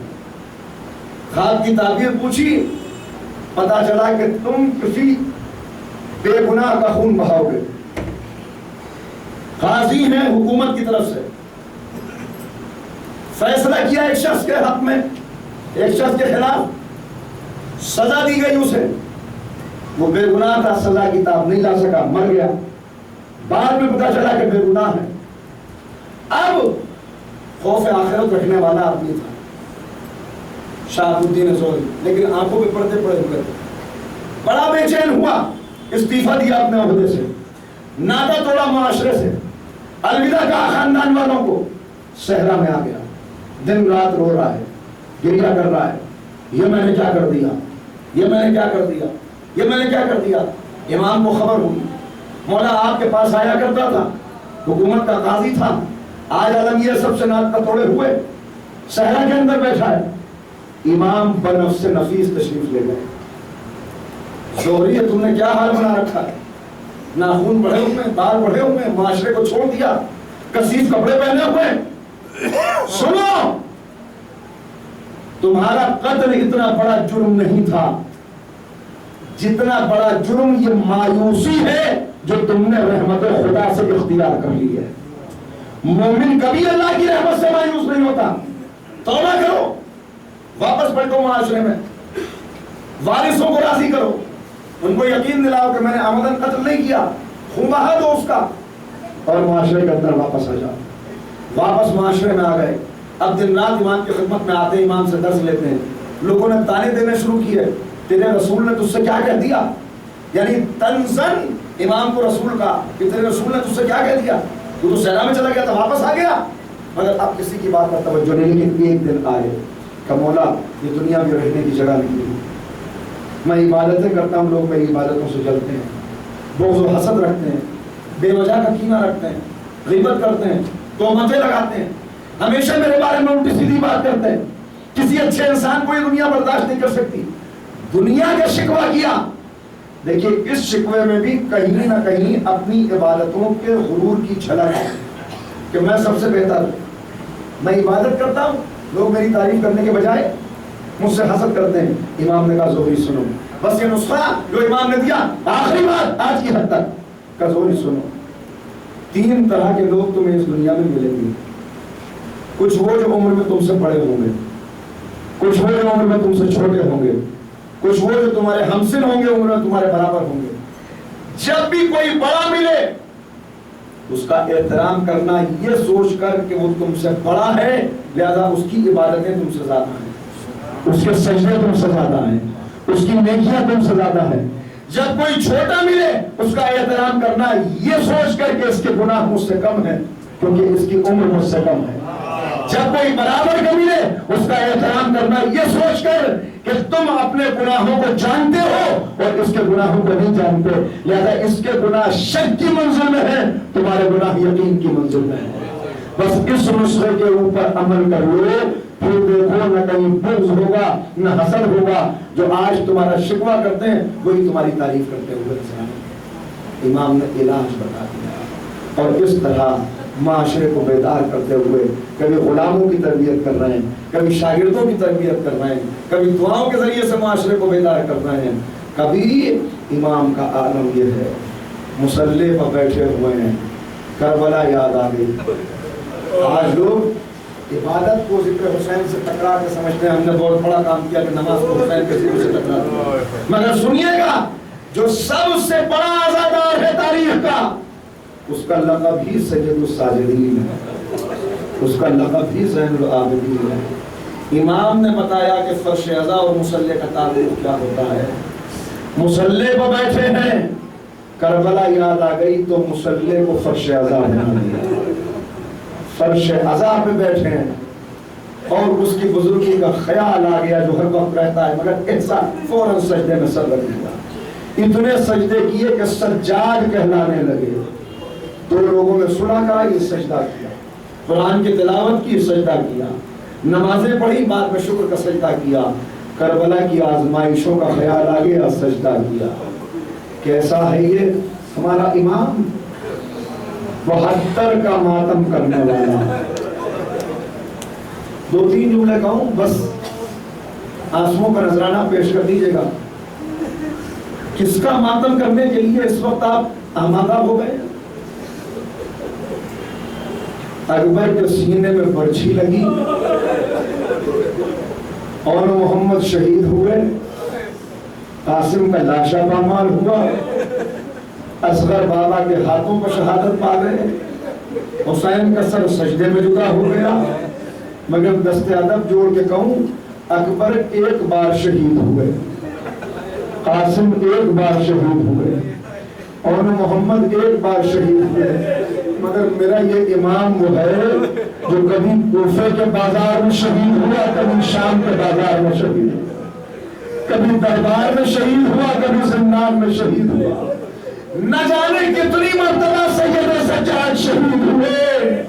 خواب کی تعبیر پوچھی، پتا چلا کہ تم کسی بے گناہ کا خون بہاؤ گے. قاضی ہیں حکومت کی طرف سے، فیصلہ کیا ایک شخص کے حق میں، ایک شخص کے خلاف، سزا دی گئی اسے. وہ بے گناہ تھا، سزا کتاب نہیں لا سکا، مر گیا. بعد میں پتا چلا کہ بے گناہ ہے. اب خوف آخرت رکھنے والا آدمی تھا شہاب الدین زہری، لیکن آنکھوں پہ پردے پڑے ہوئے تھے. بڑا بے چین ہوا، استعفیٰ دیا اپنے عہدے سے، ناتا توڑا معاشرے سے، الوداع کہا خاندان والوں کو. صحرا میں آ گیا، دن رات رو رہا ہے، گریہ کر رہا ہے، یہ میں نے کیا کر دیا، یہ میں نے کیا کر دیا، یہ میں نے کیا کر دیا. امام کو خبر ہوئی، مولا آپ کے پاس آیا کرتا تھا، حکومت کا قاضی تھا، آج عالمگیر سب سے ناتا توڑے ہوئے صحرا کے اندر بیٹھا ہے. امام بنفس نفیس تشریف لے گئے. زہری تم نے کیا حال بنا رکھا ہے، ناخون بڑھے ہوئے، بال بڑھے ہوئے، معاشرے کو چھوڑ دیا، کثیف کپڑے پہنے ہوئے. سنو، تمہارا قتل اتنا بڑا جرم نہیں تھا جتنا بڑا جرم یہ مایوسی ہے جو تم نے رحمت خدا سے اختیار کر لی ہے. مومن کبھی اللہ کی رحمت سے مایوس نہیں ہوتا. توبہ کرو، واپس پلٹو معاشرے میں، وارثوں کو راضی کرو، ان کو یقین دلاؤ کہ میں نے عمدن قتل نہیں کیا، خون بہا دو اس کا، اور معاشرے کے اندر واپس آ جاؤ. واپس معاشرے میں آ گئے. اب دن رات امام کی خدمت میں آتے ہیں, امام سے درس لیتے ہیں. لوگوں نے تانے دینے شروع کیے, تیرے رسول نے تجھ سے کیا کہہ دیا, یعنی تنزن امام کو رسول کا کہ تیرے رسول نے تجھ سے کیا کہہ دیا, تو صحرا میں چلا گیا تھا واپس آ گیا. مگر اب کسی کی بات پر توجہ نہیں. لیکن ایک دن آئے کہ مولا یہ دنیا میں رہنے کی جگہ نہیں ہے, میں عبادتیں کرتا ہوں, لوگ میری عبادتوں سے جلتے ہیں, بغض و حسد رکھتے ہیں, بے وجہ کا کینہ رکھتے ہیں, غیبت کرتے ہیں, تہمتیں لگاتے ہیں, ہمیشہ میرے بارے میں الٹی سیدھی بات کرتے ہیں. کسی اچھے انسان کو یہ دنیا برداشت نہیں کر سکتی. دنیا کا شکوہ کیا. دیکھیے اس شکوے میں بھی کہیں نہ کہیں اپنی عبادتوں کے غرور کی جھلک ہے کہ میں سب سے بہتر, میں عبادت کرتا ہوں, لوگ میری تعریف کرنے کے بجائے مجھ سے حسد کرتے ہیں. امام نے کہا زہری سنو, بس یہ نسخہ جو امام نے دیا, آخری بات آج کی حد تک کا زہری سنو. 3 طرح کے لوگ تمہیں اس دنیا میں ملیں گے. کچھ وہ جو عمر میں تم سے بڑے ہوں گے, کچھ وہ جو عمر میں تم سے چھوٹے ہوں گے, کچھ وہ جو تمہارے ہمسن ہوں گے, عمر میں تمہارے برابر ہوں گے. جب بھی کوئی بڑا ملے اس کا احترام کرنا یہ سوچ کر کہ وہ تم سے بڑا ہے, لہذا اس کی عبادتیں تم سے زیادہ ہیں, اس کے سجدے تم سے زیادہ ہیں, اس کی نیکیاں تم سے زیادہ ہیں. جب کوئی چھوٹا ملے اس کا احترام کرنا یہ سوچ کر کہ اس کے گناہ مجھ سے کم ہیں کیونکہ اس کی عمر مجھ سے کم ہے. جب کوئی برابر کا ملے اس کا احترام کرنا یہ سوچ کر کہ تم اپنے گناہوں کو جانتے ہو اور اس کے گناہوں کو نہیں جانتے, لہذا اس کے گناہ شک کی منزل میں ہیں, تمہارے گناہ یقین کی منزل میں ہیں. بس اس نسخے کے اوپر عمل کر لو, پھر دیکھو نہ کہیں بغض ہوگا نہ حسد ہوگا. جو آج تمہارا شکوہ کرتے ہیں وہی تمہاری تعریف کرتے ہوئے نظر آئیں. امام نے علاج بتا دیا اور اس طرح معاشرے کو بیدار کرتے ہوئے کبھی غلاموں کی تربیت کر رہے ہیں, کبھی شاگردوں کی تربیت کر رہے ہیں, کبھی دعاؤں کے ذریعے سے معاشرے کو بیدار کر رہے ہیں. کبھی امام کا عالم یہ ہے مصلی پر بیٹھے ہوئے ہیں, کربلا یاد آ گئی. آج لوگ عبادت کو ذکر حسین سے ٹکرا کے سمجھتے ہیں ہم نے بہت بڑا کام کیا کہ نماز کو حسین کے ذکر سے ٹکرا دیا. مگر سنیے گا جو سب سے بڑا عزادار ہے تاریخ کا, اس کا لقب ہی سید الساجدین ہے, اس کا لقب ہی زین العابدین ہے. امام نے بتایا کہ فرش عزا اور مصلی کا تعلق کیا ہوتا ہے. مصلی پہ بیٹھے ہیں, کربلا یاد آ گئی تو مصلی کو فرش عزا بنا دیا. فرش عزا پہ بیٹھے ہیں اور اس کی بزرگی کا خیال آ گیا جو ہر وقت رہتا ہے, مگر ایسا فوراً سجدے میں سر رکھ دیا. اتنے سجدے کیے کہ سجاد کہلانے لگے. 2 لوگوں نے سنا کہا یہ سجدہ کیا, قرآن کی تلاوت کی سجدہ کیا, نمازیں پڑھی بعد میں شکر کا سجدہ کیا, کربلا کی آزمائشوں کا خیال آ گیا سجدہ کیا. کیسا ہے یہ ہمارا امام, 72 کا ماتم کرنے والا. 2-3 جملے کہوں بس, آنسوؤں کا نذرانہ پیش کر دیجیے گا. کس کا ماتم کرنے کے لیے اس وقت آپ آمادہ ہو گئے؟ اکبر کے سینے میں برچھی لگی اور محمد شہید ہوئے, قاسم کا لاشا پامال ہوا, اصغر بابا کے ہاتھوں پر شہادت پا گئے, حسین کا سر سجدے میں جدا ہو گیا. مگر دست ادب جوڑ کے کہوں اکبر 1 بار شہید ہوئے, قاسم 1 بار شہید ہوئے اور محمد 1 بار شہید ہوئے. مگر میرا یہ امام وہ ہے جو کبھی کوفے کے بازار میں شہید ہوا, کبھی شام کے بازار میں شہید ہوا, کبھی دربار میں شہید ہوا, کبھی زندان میں شہید ہوا. نہ جانے کتنی مرتبہ سید سجاد شہید ہوئے,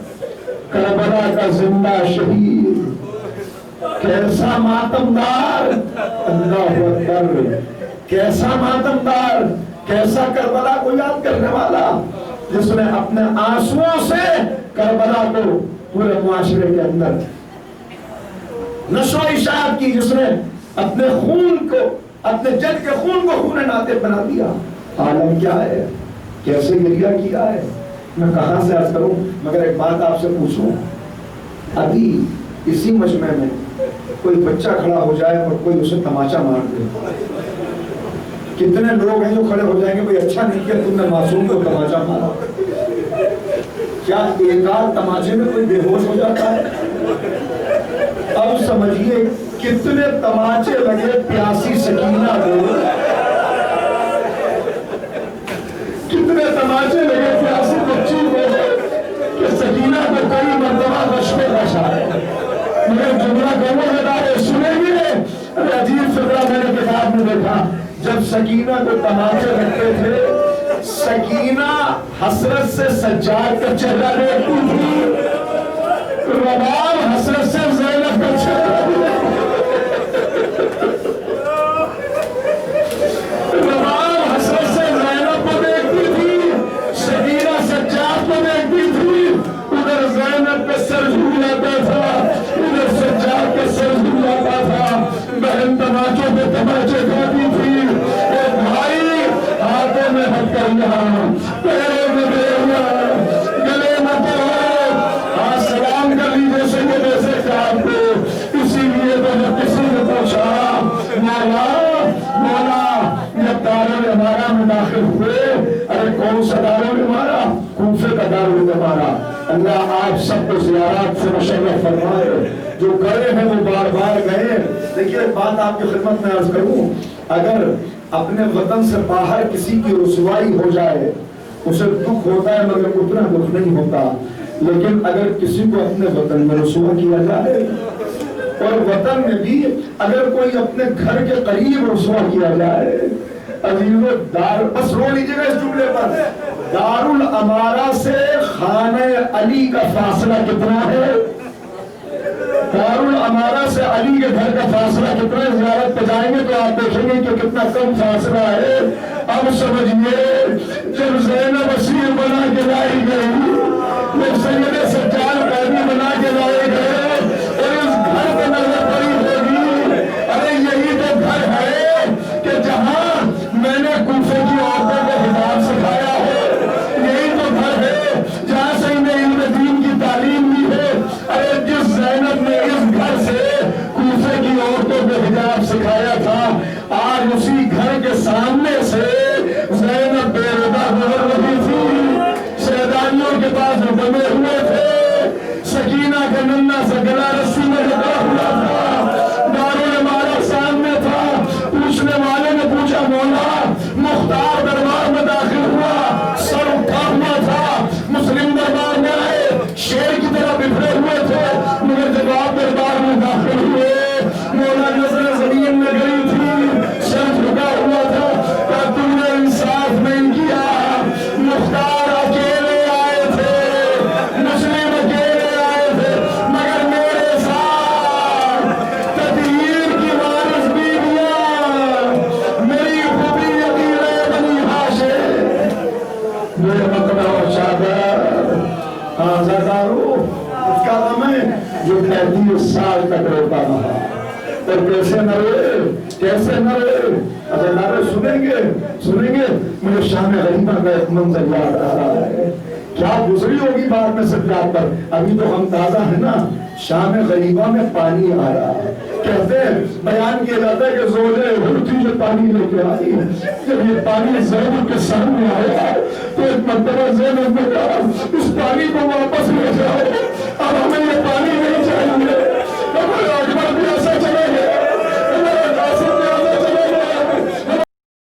کربلا کا زندہ شہید. کیسا ماتمدار, اللہ اکبر, کیسا ماتمدار, کیسا کربلا کو یاد کرنے والا جس نے اپنے آنسوؤں سے کربلا کو پورے معاشرے کے اندر نشو و اشاعت کی, جس نے اپنے خون کو, اپنے جد کے خون کو خون ناطق بنا دیا. عالم کیا ہے, کیسے گریہ کیا ہے, میں کہاں سے عرض کروں. مگر ایک بات آپ سے پوچھوں, ابھی اسی مجمع میں کوئی بچہ کھڑا ہو جائے اور کوئی اسے تماچا مار دے, کتنے لوگ ہیں جو کھڑے ہو جائیں گے بھئی اچھا نہیں کیا تم نے معصوم کو تماچا مارا. کیا ایک آدھ تماچے میں کوئی بے ہوش ہو جاتا ہے؟ اب سمجھیے کتنے تماچے لگے پیاسی سکینہ کو، کتنے تماچے لگے پیاسی بچی کو کہ سکینہ کو کئی مرتبہ رشوے رشا ہے۔ مگر جملہ کہوں گا سنیں گے، عجیب فکرہ میں نے کتاب میں دیکھا، جب سکینہ کو تماچے رکھتے تھے، سکینہ حسرت سے سجاد کا چہرہ دیکھتی تھی، رباب حسرت سے زینب کا چہرہ رباب حسرت سے زینب کو دیکھتی تھی، سکینہ سجاد کو دیکھتی تھی، ادھر زینب کا سر جھک جاتا تھا، ادھر سجاد کا سر جھک جاتا تھا، بہن تماچوں پہ تماچے کھاتی تھی، اے بھائی ہاتھوں میں ہتھ کرنا، پیروں میں بیرنا، گلے میں توڑ، ہاں سلام کر لیجیے سیدے سرکار کو۔ اسی لیے تو جب کسی نے پوچھا مولا جب دارالامارہ میں داخل ہوئے، ارے کون سا دارالامارہ؟ کوفے کا دارالامارہ۔ اللہ آپ سب کو زیارات سے مشرف فرمائے، جو گئے ہیں وہ بار بار گئے۔ دیکھیے بات آپ کی خدمت میں عرض کروں، اگر اپنے وطن سے باہر کسی کی رسوائی ہو جائے اسے دکھ ہوتا ہے، مگر اتنا دکھ نہیں ہوتا، لیکن اگر کسی کو اپنے وطن میں رسوا کیا جائے، اور وطن میں بھی اگر کوئی اپنے گھر کے قریب رسوا کیا جائے، عزیزو بس رو لیجیے گا اس جملے پر، دارالامارہ سے خانہ علی کا فاصلہ کتنا ہے؟ دارالامارہ سے علی کے گھر کا فاصلہ کتنا ہے؟ زیارت پہ جائیں گے تو آپ دیکھیں گے کہ کتنا کم فاصلہ ہے۔ اب سمجھئے جب زینب اسیر بنا کے لائی گئی، جب سید سجاد قیدی بنا کے لائے گئے، اور اس گھر پہ نظر پڑی ہوگی، ارے یہی تو گھر ہے کہ جہاں میں نے کوفے کی عورتوں کو حجاب سکھایا ہے، یہی تو گھر ہے جہاں سے انہیں علم دین کی تعلیم دی ہے۔ ارے جس زینب نے اس گھر سے کوفے کی عورتوں کو حجاب سکھایا تھا، آج اسی گھر کے سامنے سے زینب بے ردا گزر رہی تھی، شہدانیوں کے پاس بنے ہوئے تھے، سکینہ کا ننھا سا گلا رسی میں لگا ہوا تھا، دارالامارہ سامنے تھا۔ پوچھنے والے نے پوچھا مولا مختار دربار میں داخل ہوا، سر اٹھا ہوا تھا، مسلم دربار میں آئے شیر کی طرح بکھرے ہوئے تھے، مگر جب آپ دربار میں داخل ہوئے مولا نظر زمین میں گئی تھی، سر جھکا ہوا تھا، کہ تم نے انصاف نہیں کیا، مختار اکیلے آئے تھے، مسلم اکیلے آئے تھے، مگر میرے ساتھ تطہیر کی وارث بیویاں، میری خوبی عقیلے بنی ہاشم، میرے مقدر اور شادر آزادارو، اس کا غم ہے جو 35 سال تک روتا رہا، اور کیسے نہ روئے، کیسے نہ روئے۔ اگر نعرے سنیں گے مجھے شام غریبہ کا ایک منظر یاد آ رہا ہے، کیا گزری ہوگی بعد میں سجاد پر، ابھی تو ہم تازہ ہیں نا۔ شام غریبہ میں پانی آ رہا ہے، کہتے ہیں بیان کیا جاتا ہے کہ زوجہ حر تھی جو پانی لے کے آئی، جب یہ پانی زینب کے سامنے آیا تو ایک مرتبہ زینب نے کہا اس پانی کو واپس لے جاؤ، اب ہمیں یہ پانی نہیں